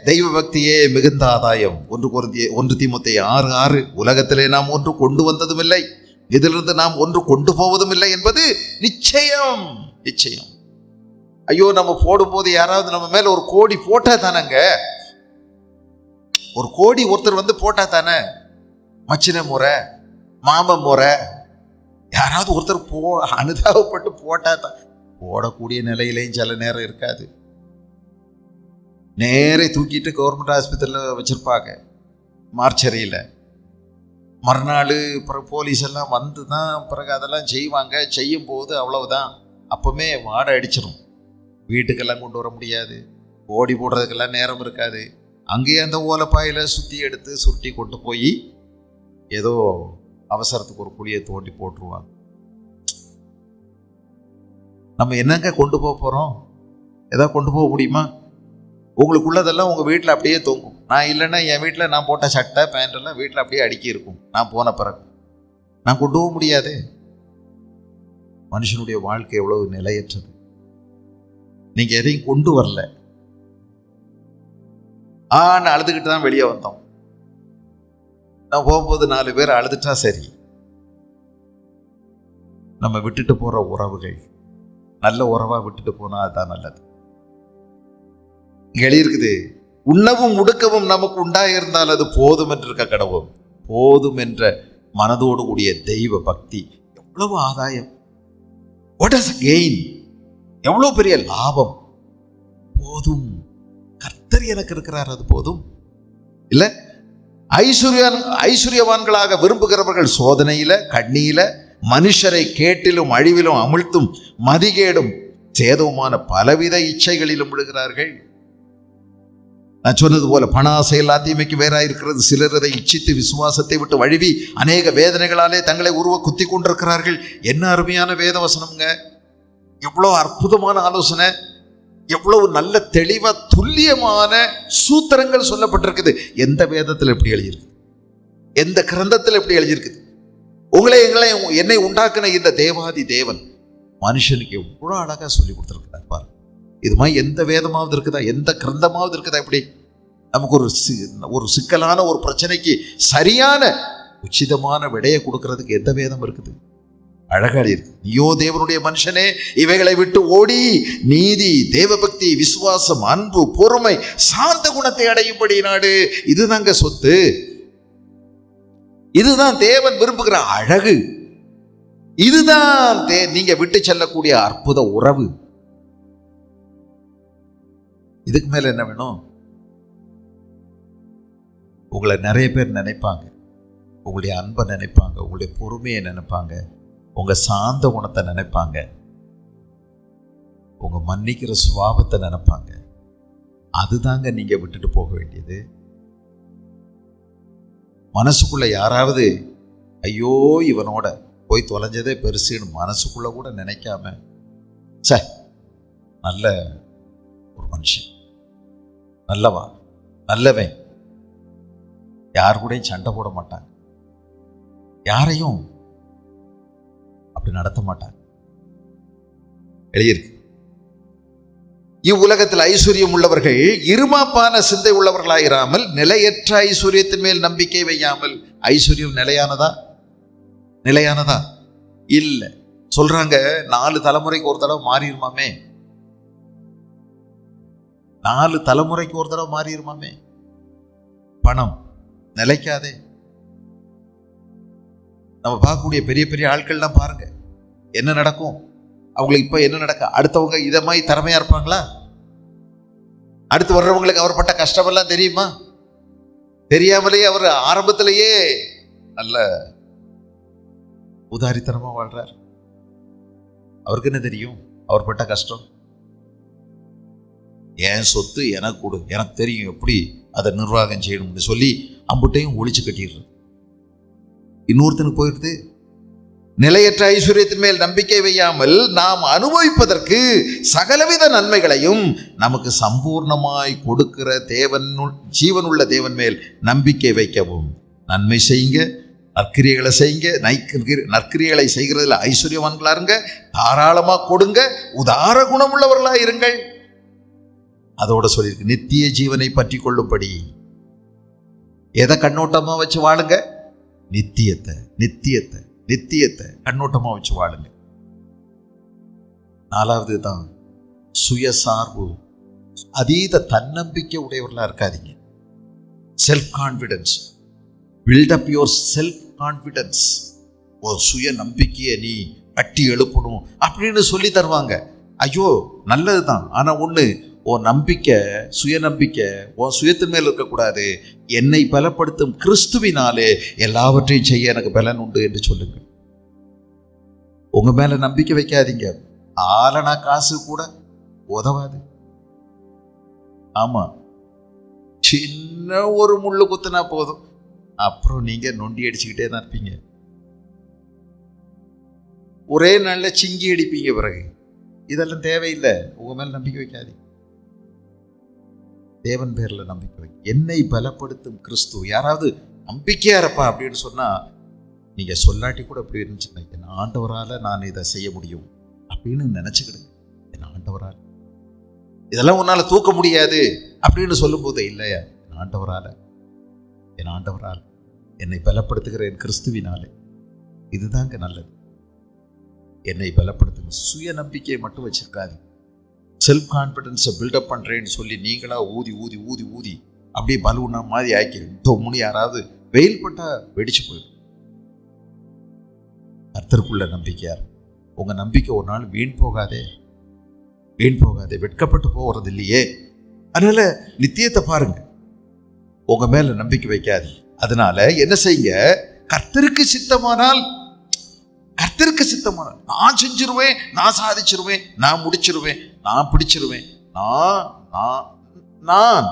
தெய்வ பக்தியே மிகுந்த ஆதாயம். 1 தீமோத்தேயு 6:6, உலகத்திலே நாம் ஒன்று கொண்டு வந்ததும் இல்லை, இதிலிருந்து நாம் ஒன்று கொண்டு போவதும் இல்லை என்பது நிச்சயம். நிச்சயம். ஐயோ, நம்ம போடும்போது யாராவது நம்ம மேல 1 கோடி போட்டா தானங்க, 1 கோடி ஒருத்தர் வந்து போட்டா தானே, மச்சின முறை மாம முறை யாராவது ஒருத்தர் அனுதாபப்பட்டு போட்டா தான். போடக்கூடிய நிலையிலையும் சில நேரம் இருக்காது. நேரே தூக்கிட்டு கவர்மெண்ட் ஆஸ்பத்திரியில் வச்சிருப்பாங்க, மார்ச்சரியில். மறுநாள் பிறகு போலீஸ் எல்லாம் வந்து தான் பிறகு அதெல்லாம் செய்வாங்க. செய்யும் போது அவ்வளவுதான், அப்பவுமே வாடை அடிச்சிடும். வீட்டுக்கெல்லாம் கொண்டு வர முடியாது, ஓடி போடுறதுக்கெல்லாம் நேரம் இருக்காது. அங்கேயே அந்த ஓலைப்பாயில சுற்றி எடுத்து சுருட்டி கொண்டு போய் ஏதோ அவசரத்துக்கு ஒரு குழியை தோண்டி போட்டுருவாங்க. நம்ம என்னங்க கொண்டு போக போகிறோம்? ஏதாவது கொண்டு போக முடியுமா? உங்களுக்குள்ளதெல்லாம் உங்கள் வீட்டில் அப்படியே தொங்கும். நான் இல்லைன்னா என் வீட்டில் நான் போட்ட சட்டை பேண்ட் எல்லாம் வீட்டில் அப்படியே அடுக்கி இருக்கும். நான் போன பிறகு நான் கொண்டு போக முடியாது. மனுஷனுடைய வாழ்க்கை எவ்வளவு நிலையற்றது. நீங்கள் எதையும் கொண்டு வரல, நான் அழுதுகிட்டு தான் வெளியே வந்தோம். நான் போகும்போது 4 பேர் அழுதுட்டா சரி. நம்ம விட்டுட்டு போற உறவுகள் நல்ல உறவா விட்டுட்டு போனா அதுதான் நல்லது. இங்க எழுதியிருக்குது, உண்ணவும் உடுக்கவும் நமக்கு உண்டாயிருந்தால் அது போதும் என்று இருக்க கடவுள். போதும் என்ற மனதோடு கூடிய தெய்வ பக்தி எவ்வளவு ஆதாயம், வாட் இஸ் கெயின், எவ்வளவு பெரிய லாபம். போதும், கர்த்தர் எனக்கு இருக்கிறார், அது போதும். இல்ல ஐஸ்வர்யவான்களாக விரும்புகிறவர்கள் சோதனையில கண்ணியில மனுஷரை கேட்டிலும் அழிவிலும் அமிழ்த்தும் மதிகேடும் சேதவுமான பலவித இச்சைகளிலும் விடுகிறார்கள். நான் சொன்னது போல பண ஆசை எல்லா தீமைக்கு வேறாயிருக்கிறது. சிலர் அதை இச்சித்து விசுவாசத்தை விட்டு வழுவி அநேக வேதனைகளாலே தங்களை உருவ குத்தி கொண்டிருக்கிறார்கள். என்ன அருமையான வேத வசனம்ங்க, எவ்வளவு அற்புதமான ஆலோசனை, எவ்வளவு நல்ல தெளிவா துல்லியமான சூத்திரங்கள் சொல்லப்பட்டிருக்குது. எந்த வேதத்தில் எப்படி எழுதியிருக்கு, எந்த கிரந்தத்தில் எப்படி எழுதியிருக்குது? என்னை உண்டாக்குன இந்த தேவாதி தேவன் மனுஷனுக்கு எவ்வளவு அழகா சொல்லி கொடுத்திருக்கிறார் பாரு. இது மாதிரி எந்த வேதமாவது இருக்குதா, எந்த கிரந்தமாவது இருக்குதா? இப்படி நமக்கு ஒரு சிக்கலான ஒரு பிரச்சனைக்கு சரியான உச்சிதமான விடையை கொடுக்கறதுக்கு எந்த வேதம் இருக்குது? அழகா இருக்கு. நீயோ தேவனுடைய மனுஷனே, இவைகளை விட்டு ஓடி நீதி, தேவபக்தி, விசுவாசம், அன்பு, பொறுமை, சாந்த குணத்தை அடையும்படி நாடு. இதுதாங்க சொத்து, இதுதான் தேவன் விரும்புகிற அழகு. இதுதான் நீங்க விட்டு செல்லக்கூடிய அற்புத உறவு. இதுக்கு மேல என்ன வேணும்? உங்களை நிறைய பேர் நினைப்பாங்க, உங்களுடைய அன்பை நினைப்பாங்க, உங்களுடைய பொறுமையை நினைப்பாங்க, உங்க சாந்த குணத்தை நினைப்பாங்க, உங்க மன்னிக்கிற சுபாவத்தை நினைப்பாங்க. அதுதாங்க நீங்க விட்டுட்டு போக வேண்டியது. மனசுக்குள்ள யாராவது ஐயோ இவனோட போய் தொலைஞ்சதே பெருசுன்னு மனசுக்குள்ள கூட நினைக்காம, நல்ல ஒரு மனுஷன், நல்லவா, நல்லவன், யார் கூடயும் சண்டை போட மாட்டாங்க, யாரையும் அப்படி நடத்த மாட்டாங்க. எழுதியிருக்கு, இவ்வுலகத்தில் ஐஸ்வர்யம் உள்ளவர்கள் இருமாப்பான சிந்தை உள்ளவர்களாயிராமல் நிலையற்ற ஐஸ்வர்யத்தின் மேல் நம்பிக்கை வையாமல். ஐஸ்வர்யம் நிலையானதா? நிலையானதா? இல்லை. சொல்றாங்க 4 தலைமுறைக்கு ஒரு தடவை மாறிடுமாமே. 4 தலைமுறைக்கு ஒரு தடவை மாறிடுமாமே. பணம் நிலைக்காதே. நம்ம பார்க்கக்கூடிய பெரிய பெரிய ஆட்கள்லாம் பாருங்க என்ன நடக்கும். அவங்களுக்கு இப்ப என்ன நடக்க, அடுத்தவங்க இதை மாதிரி திறமையா இருப்பாங்களா? அடுத்து வர்றவங்களுக்கு அவர் பட்ட கஷ்டமெல்லாம் தெரியுமா? தெரியாமலேயே அவர் ஆரம்பத்திலேயே நல்ல உதாரித்தனமா வாழ்றார். அவருக்கு என்ன தெரியும் அவர் பட்ட கஷ்டம்? என் சொத்து எனக்கு கொடு, எனக்கு தெரியும் எப்படி அதை நிர்வாகம் செய்யணும்னு சொல்லி அம்புட்டையும் ஒழிச்சு கட்டிடுறது. இன்னொருத்தனுக்கு போயிடுது. நிலையற்ற ஐஸ்வர்யத்தின் மேல் நம்பிக்கை வையாமல் நாம் அனுபவிப்பதற்கு சகலவித நன்மைகளையும் நமக்கு சம்பூர்ணமாய் கொடுக்கிற ஜீவனுள்ள தேவன் மேல் நம்பிக்கை வைக்கவும். நன்மை செய்யுங்க, நற்கிரியைகளை செய்யுங்க, நற்கிரியைகளை செய்கிறதுல ஐஸ்வர்யவான்களா இருங்க, தாராளமா கொடுங்க, உதார குணமுள்ளவர்களா இருங்கள். அதோட சொல்லியிருக்கு நித்திய ஜீவனை பற்றி கொள்ளும்படி. எதை கண்ணோட்டமா வச்சு வாழுங்க? நித்தியத்தை, நித்தியத்தை, நித்தியத்தை கண்ணோட்டமா வச்சு வாழுங்க. 4வது தான் சுயசார்பு. அதீத தன்னம்பிக்கை உடையவர்களா இருக்காதீங்க. Self confidence, build up your self confidence. ஒரு சுய நம்பிக்கையை நீ கட்டி எழுப்பணும் அப்படின்னு சொல்லி தருவாங்க. ஐயோ நல்லதுதான், ஆனா ஒண்ணு, உன் நம்பிக்கை, சுயநம்பிக்கை உன் சுயத்தின் மேல் இருக்கக்கூடாது. என்னை பலப்படுத்தும் கிறிஸ்துவினாலே எல்லாவற்றையும் செய்ய எனக்கு பலன் உண்டு என்று சொல்லுங்க. உங்க மேல நம்பிக்கை வைக்காதீங்க. ஆலனா காசு கூட உதவாது. ஆமா, சின்ன ஒரு முள்ளு குத்துனா போதும், அப்புறம் நீங்க நொண்டி அடிச்சுக்கிட்டே தான் இருப்பீங்க. ஒரே நாள்ல சிங்கி அடிப்பீங்க. பிறகு இதெல்லாம் தேவையில்லை. உங்க மேல நம்பிக்கை வைக்காதீங்க. தேவன் பேர்ல நம்பிக்கை வை. என்னை பலப்படுத்தும் கிறிஸ்து. யாராவது நம்பிக்கையா இருப்பா அப்படின்னு சொன்னா நீங்க சொல்லாட்டி கூட அப்படி இருந்துச்சுன்னா, என் ஆண்டவரால நான் இதை செய்ய முடியும் அப்படின்னு நினைச்சுக்கிடுங்க. என் ஆண்டவரால் இதெல்லாம் உன்னால தூக்க முடியாது அப்படின்னு சொல்லும் போது, இல்லையா, என் ஆண்டவரால் என்னை பலப்படுத்துகிற என் கிறிஸ்துவினாலே. இதுதாங்க நல்லது. என்னை பலப்படுத்துங்க. சுய நம்பிக்கையை மட்டும் வச்சிருக்காது. செல்ஃப் கான்ஃபிடன்ஸை பில்டப் பண்ணுறேன்னு சொல்லி நீங்களா ஊதி ஊதி ஊதி ஊதி அப்படியே பலூனா மாதிரி ஆக்கிடும். யாராவது வெயில் பட்டா வெடிச்சு போயிடும். கர்த்தருக்குள்ள நம்பிக்கையார். உங்க நம்பிக்கை ஒரு நாள் வீண் போகாதே, வெட்கப்பட்டு போகிறது இல்லையே. அதனால நித்தியத்தை பாருங்க, உங்க மேல நம்பிக்கை வைக்காது. அதனால என்ன செய்யுங்க, கர்த்தருக்கு சித்தமானால் நான் செஞ்சிருவேன், நான் சாதிச்சிருவேன், நான் முடிச்சிருவேன், நான் பிடிச்சிருவேன், நான்ங்கிறத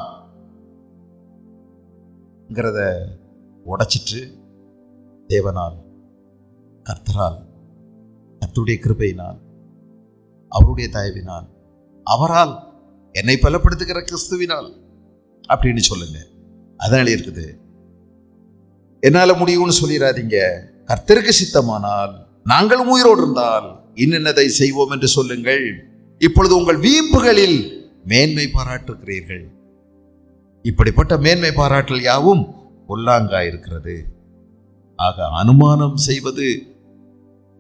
உடைச்சிட்டு தேவனால், கர்த்தரால், கர்த்தருடைய கிருபையினால், அவருடைய தயவினால், அவரால், என்னை பலப்படுத்துகிற கிறிஸ்துவினால் அப்படின்னு சொல்லுங்க. அதனால இருக்குது, என்னால முடியும்னு சொல்லிடாதீங்க. கர்த்தருக்கு சித்தமானால், நாங்களும் உயிரோடு இருந்தால் இன்னதை செய்வோம் என்று சொல்லுங்கள். இப்பொழுது உங்கள் வீம்புகளில் மேன்மை பாராட்டுகிறீர்கள். இப்படிப்பட்ட மேன்மை பாராட்டல் யாவும் பொல்லாங்காயிருக்கிறது. ஆக அனுமானம் செய்வது,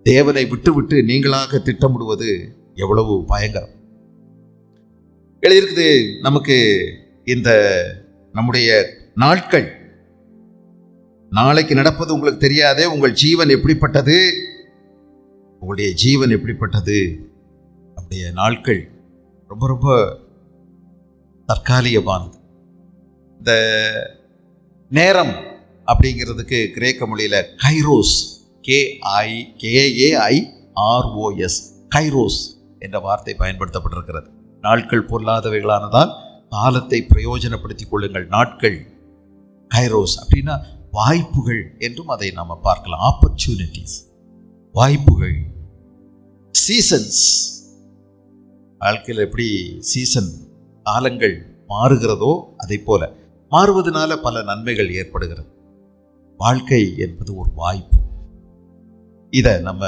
தேவனை விட்டு நீங்களாக திட்டமிடுவது எவ்வளவு பயங்கரம். எழுதியிருக்குது நமக்கு. இந்த நம்முடைய நாட்கள், நாளைக்கு நடப்பது உங்களுக்கு தெரியாதே. உங்கள் ஜீவன் எப்படிப்பட்டது, உங்களுடைய ஜீவன் எப்படிப்பட்டது? அப்படிய நாட்கள் ரொம்ப ரொம்ப தற்காலிகமானது. இந்த நேரம் அப்படிங்கிறதுக்கு கிரேக்க மொழியில் கைரோஸ், KAIROS, கைரோஸ் என்ற வார்த்தை பயன்படுத்தப்பட்டிருக்கிறது. நாட்கள் பொல்லாதவைகளானதால் காலத்தை பிரயோஜனப்படுத்திக் கொள்ளுங்கள். நாட்கள் கைரோஸ் அப்படின்னா வாய்ப்புகள் என்றும் அதை நாம் பார்க்கலாம். ஆப்பர்ச்சுனிட்டிஸ், வாய்ப்புகள். சீசன்ஸ், வாழ்க்கையில் எப்படி சீசன் காலங்கள் மாறுகிறதோ அதை போல மாறுவதனால பல நன்மைகள் ஏற்படுகிறது. வாழ்க்கை என்பது ஒரு வாய்ப்பு. இதை நம்ம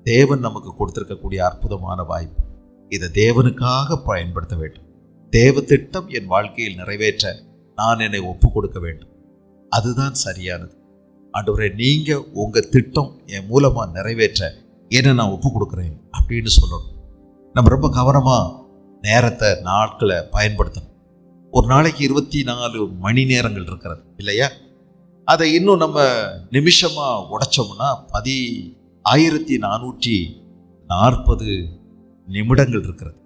தேவன் நமக்கு கொடுத்திருக்கக்கூடிய அற்புதமான வாய்ப்பு. இதை தேவனுக்காக பயன்படுத்த வேண்டும். தேவ திட்டம் என் வாழ்க்கையில் நிறைவேற்ற நான் என்னை ஒப்பு கொடுக்க வேண்டும். அதுதான் சரியானது. ஆண்டவரே, நீங்க உங்க திட்டம் என் மூலமா நிறைவேற்ற என்னை நான் ஒப்பு கொடுக்குறேன் அப்படின்னு சொல்லணும். நம்ம ரொம்ப கவனமா நேரத்தை, நாட்களை பயன்படுத்தணும். ஒரு நாளைக்கு 24 மணி நேரங்கள் இருக்கிறது இல்லையா? அதை இன்னும் நம்ம நிமிஷமா உடைச்சோம்னா 1440 நிமிடங்கள் இருக்கிறது.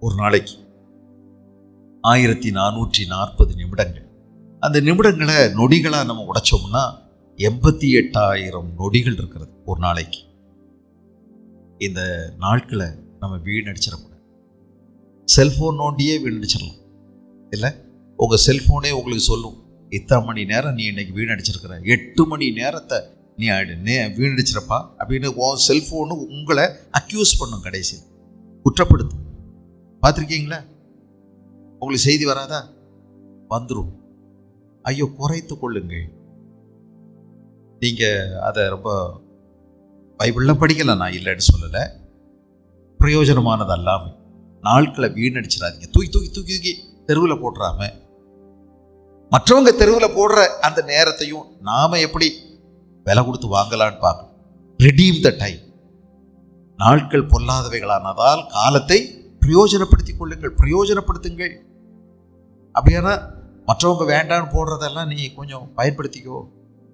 ஒரு நாளைக்கு 1440 நிமிடங்கள். அந்த நிமிடங்களை நொடிகளா நம்ம உடைச்சோம்னா 88,000 நொடிகள் இருக்கிறது ஒரு நாளைக்கு. இந்த நாட்களை நம்ம வீணடிச்சிடக்கூடாது. செல்போன் நோண்டியே வீணடிச்சிடலாம் இல்லை? உங்கள் செல்ஃபோனே உங்களுக்கு சொல்லும், இத்தனை மணி நேரம் நீ இன்னைக்கு வீணடிச்சிருக்கிற, 8 மணி நேரத்தை நீ வீணடிச்சிருப்பா அப்படின்னு உன் செல்ஃபோனு உங்களை அக்யூஸ் பண்ணும், கடைசியில் குற்றப்படுத்தும். பார்த்துருக்கீங்களா? உங்களுக்கு செய்தி வராதா? வந்துடும். ஐயோ, குறைத்து கொள்ளுங்கள். நீங்கள் அதை ரொம்ப பைபிளில் படிக்கலை, நான் இல்லைன்னு சொல்லலை. பிரயோஜனமானது அல்லாமல் நாட்களை வீணடிச்சிடாதீங்க. தூக்கி தூக்கி தூக்கி தூக்கி தெருவில் போட்டுறாம, மற்றவங்க தெருவில் போடுற அந்த நேரத்தையும் நாம எப்படி விலை கொடுத்து வாங்கலான்னு பார்க்கணும். Redeem the time. நாட்கள் பொல்லாதவைகளானதால் காலத்தை பிரயோஜனப்படுத்திக் கொள்ளுங்கள், பிரயோஜனப்படுத்துங்கள். அப்படியானா மற்றவங்க வேண்டான்னு போடுறதெல்லாம் நீ கொஞ்சம் பயன்படுத்திக்கோ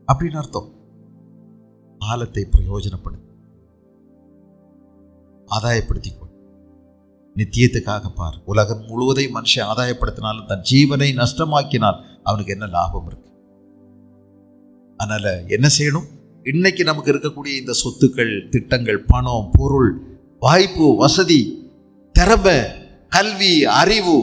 அப்படின்னு அர்த்தம். காலத்தை பிரயோஜனப்படு, ஆதாயப்படுத்திக்கோ. நித்தியத்துக்காக பார். உலகம் முழுவதையும் மனுஷன் ஆதாயப்படுத்தினாலும் தன் ஜீவனை நஷ்டமாக்கினால் அவனுக்கு என்ன லாபம் இருக்கு? அதனால என்ன செய்யணும்? இன்னைக்கு நமக்கு இருக்கக்கூடிய இந்த சொத்துக்கள், திட்டங்கள், பணம், பொருள், வாய்ப்பு, வசதி, திறமை, கல்வி, அறிவு,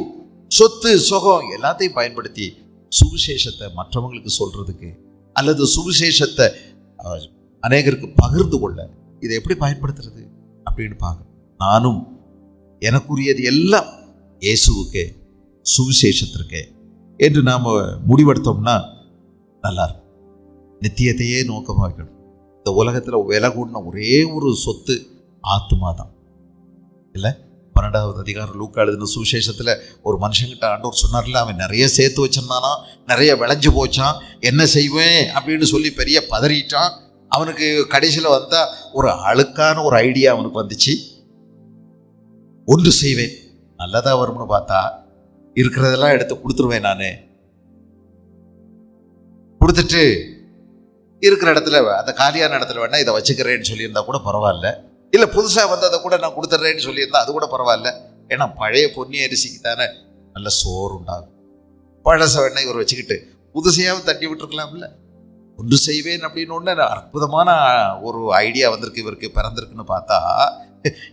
சொத்து, சுகம் எல்லாத்தையும் பயன்படுத்தி சுவிசேஷத்தை மற்றவங்களுக்கு சொல்றதுக்கு அல்லது சுவிசேஷத்தை அநேகருக்கு பகிர்ந்து கொள்ள இதை எப்படி பயன்படுத்துறது அப்படின்னு பார்க்க. நானும் எனக்குரியது எல்லாம் இயேசுவுக்கே, சுவிசேஷத்திற்கே என்று நாம் முடிவெடுத்தோம்னா நல்லா இருக்கும். நித்தியத்தையே நோக்கமாக வைக்கணும். இந்த உலகத்தில் விலை கூடின ஒரே ஒரு சொத்து ஆத்மா தான் இல்லை? 12வது அதிகாரம் லூக்கா எழுதின சுவிசேஷத்தில் ஒரு மனுஷங்கிட்ட ஆண்டவர் சொன்னார்ல, அவன் நிறைய சேர்த்து வச்சிருந்தானா, நிறைய விளைஞ்சு போச்சான், என்ன செய்வேன் அப்படின்னு சொல்லி பெரிய பதறிட்டான். அவனுக்கு கடைசியில் வந்தால் ஒரு அழுக்கான ஒரு ஐடியா அவனுக்கு வந்துச்சு. ஒன்று செய்வேன், நல்லதா வரும்னு பார்த்தா இருக்கிறதெல்லாம் எடுத்து கொடுத்துருவேன். நான் கொடுத்துட்டு இருக்கிற இடத்துல, அந்த காலியான இடத்துல வேணா இதை வச்சுக்கிறேன்னு சொல்லியிருந்தா கூட பரவாயில்ல, இல்லை புதுசாக வந்ததை கூட நான் கொடுத்துட்றேன்னு சொல்லியிருந்தா அது கூட பரவாயில்ல. ஏன்னா பழைய பொன்னி அரிசிக்கு தானே நல்ல சோறு உண்டாகும். பழச வேணா இவர் வச்சுக்கிட்டு புதுசையாவது தட்டி விட்டுருக்கலாம்ல. ஒன்று செய்வேன் அப்படின்னு ஒன்று அற்புதமான ஒரு ஐடியா வந்திருக்கு, இவருக்கு பிறந்திருக்குன்னு பார்த்தா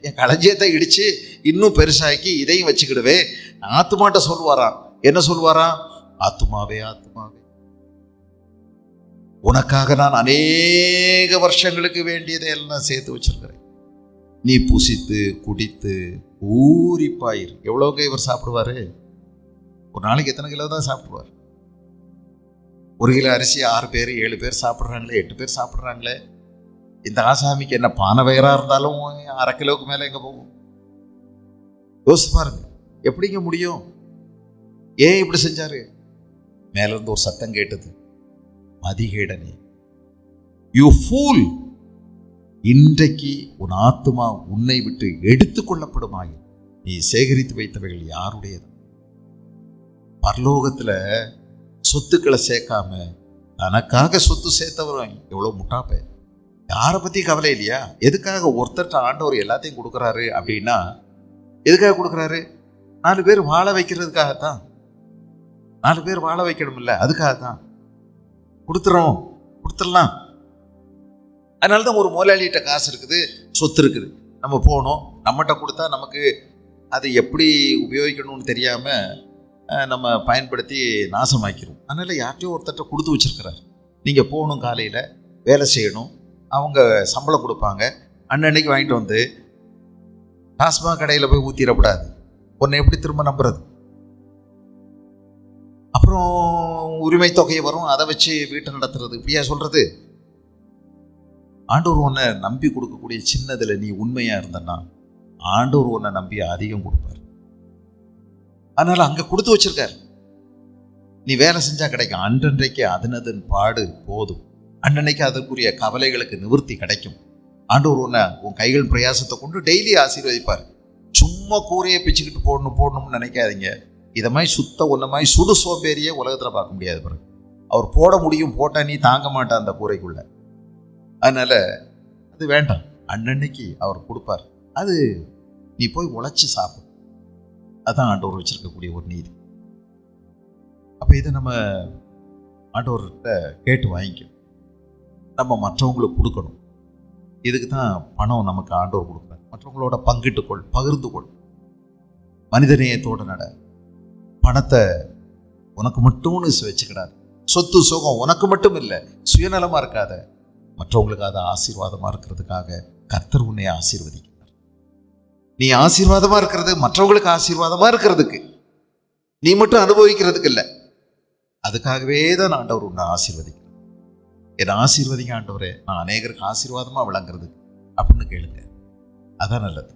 என் களஞ்சியத்தை இடித்து இன்னும் பெருசாக்கி இதையும் வச்சுக்கிடுவே. ஆத்துமாட்ட சொல்வாராம். என்ன சொல்வாராம்? ஆத்துமாவே, ஆத்துமாவே, உனக்காக நான் அநேக வருஷங்களுக்கு வேண்டியதை எல்லாம் சேர்த்து வச்சிருக்கிறேன். நீ புசித்து குடித்து ஊறிப்பாயிரு. எவ்வளோங்க இவர் சாப்பிடுவாரு? ஒரு நாளைக்கு எத்தனை கிலோ தான் சாப்பிடுவார்? 1 கிலோ அரிசி 6 பேர் 7 பேர் சாப்பிட்றாங்களே, 8 பேர் சாப்பிட்றாங்களே. இந்த ஆசாமிக்கு என்ன பானை வயிறா இருந்தாலும் 1/2 கிலோவுக்கு மேலே எங்கே போகும்? யோசிச்சு பாருங்க, எப்படிங்க முடியும்? ஏன் இப்படி செஞ்சாரு? மேலிருந்து ஒரு சத்தம் கேட்டது, மதிகேடனே, யூ ஃபூல், இன்றைக்கு உன் ஆத்துமா உன்னை விட்டு எடுத்துக் கொள்ளப்படுமாய் நீ சேகரித்து வைத்தவைகள் யாருடையது? பரலோகத்துல சொத்துக்களை சேர்க்காம தனக்காக சொத்து சேர்த்தவரும் எவ்வளவு முட்டாப்பே. காரை பற்றி கவலை இல்லையா? எதுக்காக ஒருத்தர்கிட்ட ஆண்டவர் எல்லாத்தையும் கொடுக்குறாரு அப்படின்னா எதுக்காக கொடுக்குறாரு? 4 பேர் வாழ வைக்கிறதுக்காகத்தான். 4 பேர் வாழ வைக்கணும் இல்லை, அதுக்காகத்தான் கொடுத்துடலாம். அதனால தான் ஒரு முதலாளிகிட்ட காசு இருக்குது, சொத்து இருக்குது, நம்ம போகணும், நம்மகிட்ட கொடுத்தா நமக்கு அது எப்படி உபயோகிக்கணும்னு தெரியாமல் நம்ம பயன்படுத்தி நாசமாக்கிறோம். அதனால் யார்கிட்டையோ ஒருத்தர்கிட்ட கொடுத்து வச்சுருக்கிறார். நீங்கள் போகணும், காலையில் வேலை செய்யணும், அவங்க சம்பளம் கொடுப்பாங்க, அன்னன்னைக்கு வாங்கிட்டு வந்து டாஸ்மாக் கடையில் போய் ஊற்றிடக்கூடாது. உன்னை எப்படி திரும்ப நம்புறது? அப்புறம் உரிமை தொகை வரும், அதை வச்சு வீட்டை நடத்துறது, இப்படியா சொல்கிறது? ஆண்டவர் உன்னை நம்பி கொடுக்கக்கூடிய சின்னதில் நீ உண்மையாக இருந்தன்னா ஆண்டவர் உன்னை நம்பி அதிகம் கொடுப்பார். அதனால் அங்கே கொடுத்து வச்சிருக்கார். நீ வேலை செஞ்சால் கிடைக்கும். அன்றன்றைக்கு அதனதன் பாடு போதும். அன்னன்னைக்கு அதற்குரிய கவலைகளுக்கு நிவர்த்தி கிடைக்கும். ஆண்டவர் உன்னை உன் கைகள் பிரயாசத்தை கொண்டு டெய்லி ஆசீர்வதிப்பார். சும்மா கூரையை பிச்சுக்கிட்டு போடணும்னு நினைக்காதீங்க. இதை மாதிரி ஒன்றை மாதிரி சுடு சோம்பேறியே உலகத்தில் பார்க்க முடியாது. பிறகு அவர் போட முடியும், போட்டால் நீ தாங்க மாட்டான் அந்த கூரைக்குள்ள. அதனால் அது வேண்டாம். அன்னன்னைக்கு அவர் கொடுப்பார். அது நீ போய் உழைச்சி சாப்பிடும். அதுதான் ஆண்டவர் வச்சிருக்கக்கூடிய ஒரு நீதி. அப்போ இதை நம்ம ஆண்டவர்கிட்ட கேட்டு வாங்கிக்கணும். நம்ம மற்றவங்களுக்கு கொடுக்கணும். இதுக்கு தான் பணம் நமக்கு ஆண்டவர் கொடுக்குறார். மற்றவங்களோட பங்கிட்டுக்கொள், பகிர்ந்து கொள், மனிதநேயத்தோடு நட. பணத்தை உனக்கு மட்டும்னு வச்சுக்கிடாது. சொத்து சுகம் உனக்கு மட்டும் இல்லை, சுயநலமாக இருக்காத. மற்றவங்களுக்கு அது ஆசீர்வாதமாக இருக்கிறதுக்காக கர்த்தர் உன்னை ஆசீர்வதிக்கிறார். நீ ஆசீர்வாதமாக இருக்கிறது மற்றவங்களுக்கு ஆசீர்வாதமாக இருக்கிறதுக்கு, நீ மட்டும் அனுபவிக்கிறதுக்கு இல்லை. அதுக்காகவே தான் ஆண்டவர் உன்னை ஆசீர்வதிக்கிறார். என்னை ஆசீர்வதிக்க ஆண்டவரே, நான் அநேகருக்கு ஆசீர்வாதமாக விளங்குறது அப்படின்னு கேளுங்க. அதான் நல்லது.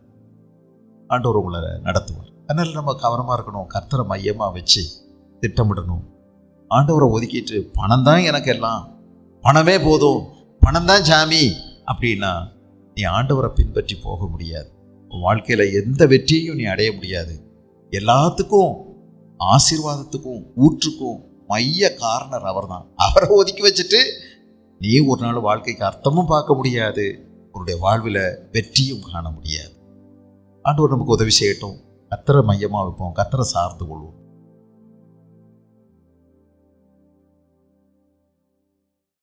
ஆண்டவர் உங்களை நடத்துவார். அதனால் நம்ம கவனமாக இருக்கணும். கர்த்தரை மையமாக வச்சு திட்டமிடணும். ஆண்டவரை ஒதுக்கிட்டு பணம் தான் எனக்கு எல்லாம், பணமே போதும், பணம் தான் சாமி அப்படின்னா நீ ஆண்டவரை பின்பற்றி போக முடியாது. உன் வாழ்க்கையில் எந்த வெற்றியையும் நீ அடைய முடியாது. எல்லாத்துக்கும் ஆசீர்வாதத்துக்கும் ஊற்றுக்கும் மைய காரணர் அவர் தான். அவரை ஒதுக்கி வச்சுட்டு நீ ஒரு நாள் வாழ்க்கைக்கு அர்த்தமும் பார்க்க முடியாது, உன்னுடைய வாழ்வில் வெற்றியும் காண முடியாது. ஆண்டவர் நமக்கு உதவி செய்யட்டும். கர்த்தரை மையமாக வைப்போம், கர்த்தரை சார்ந்து கொள்வோம்.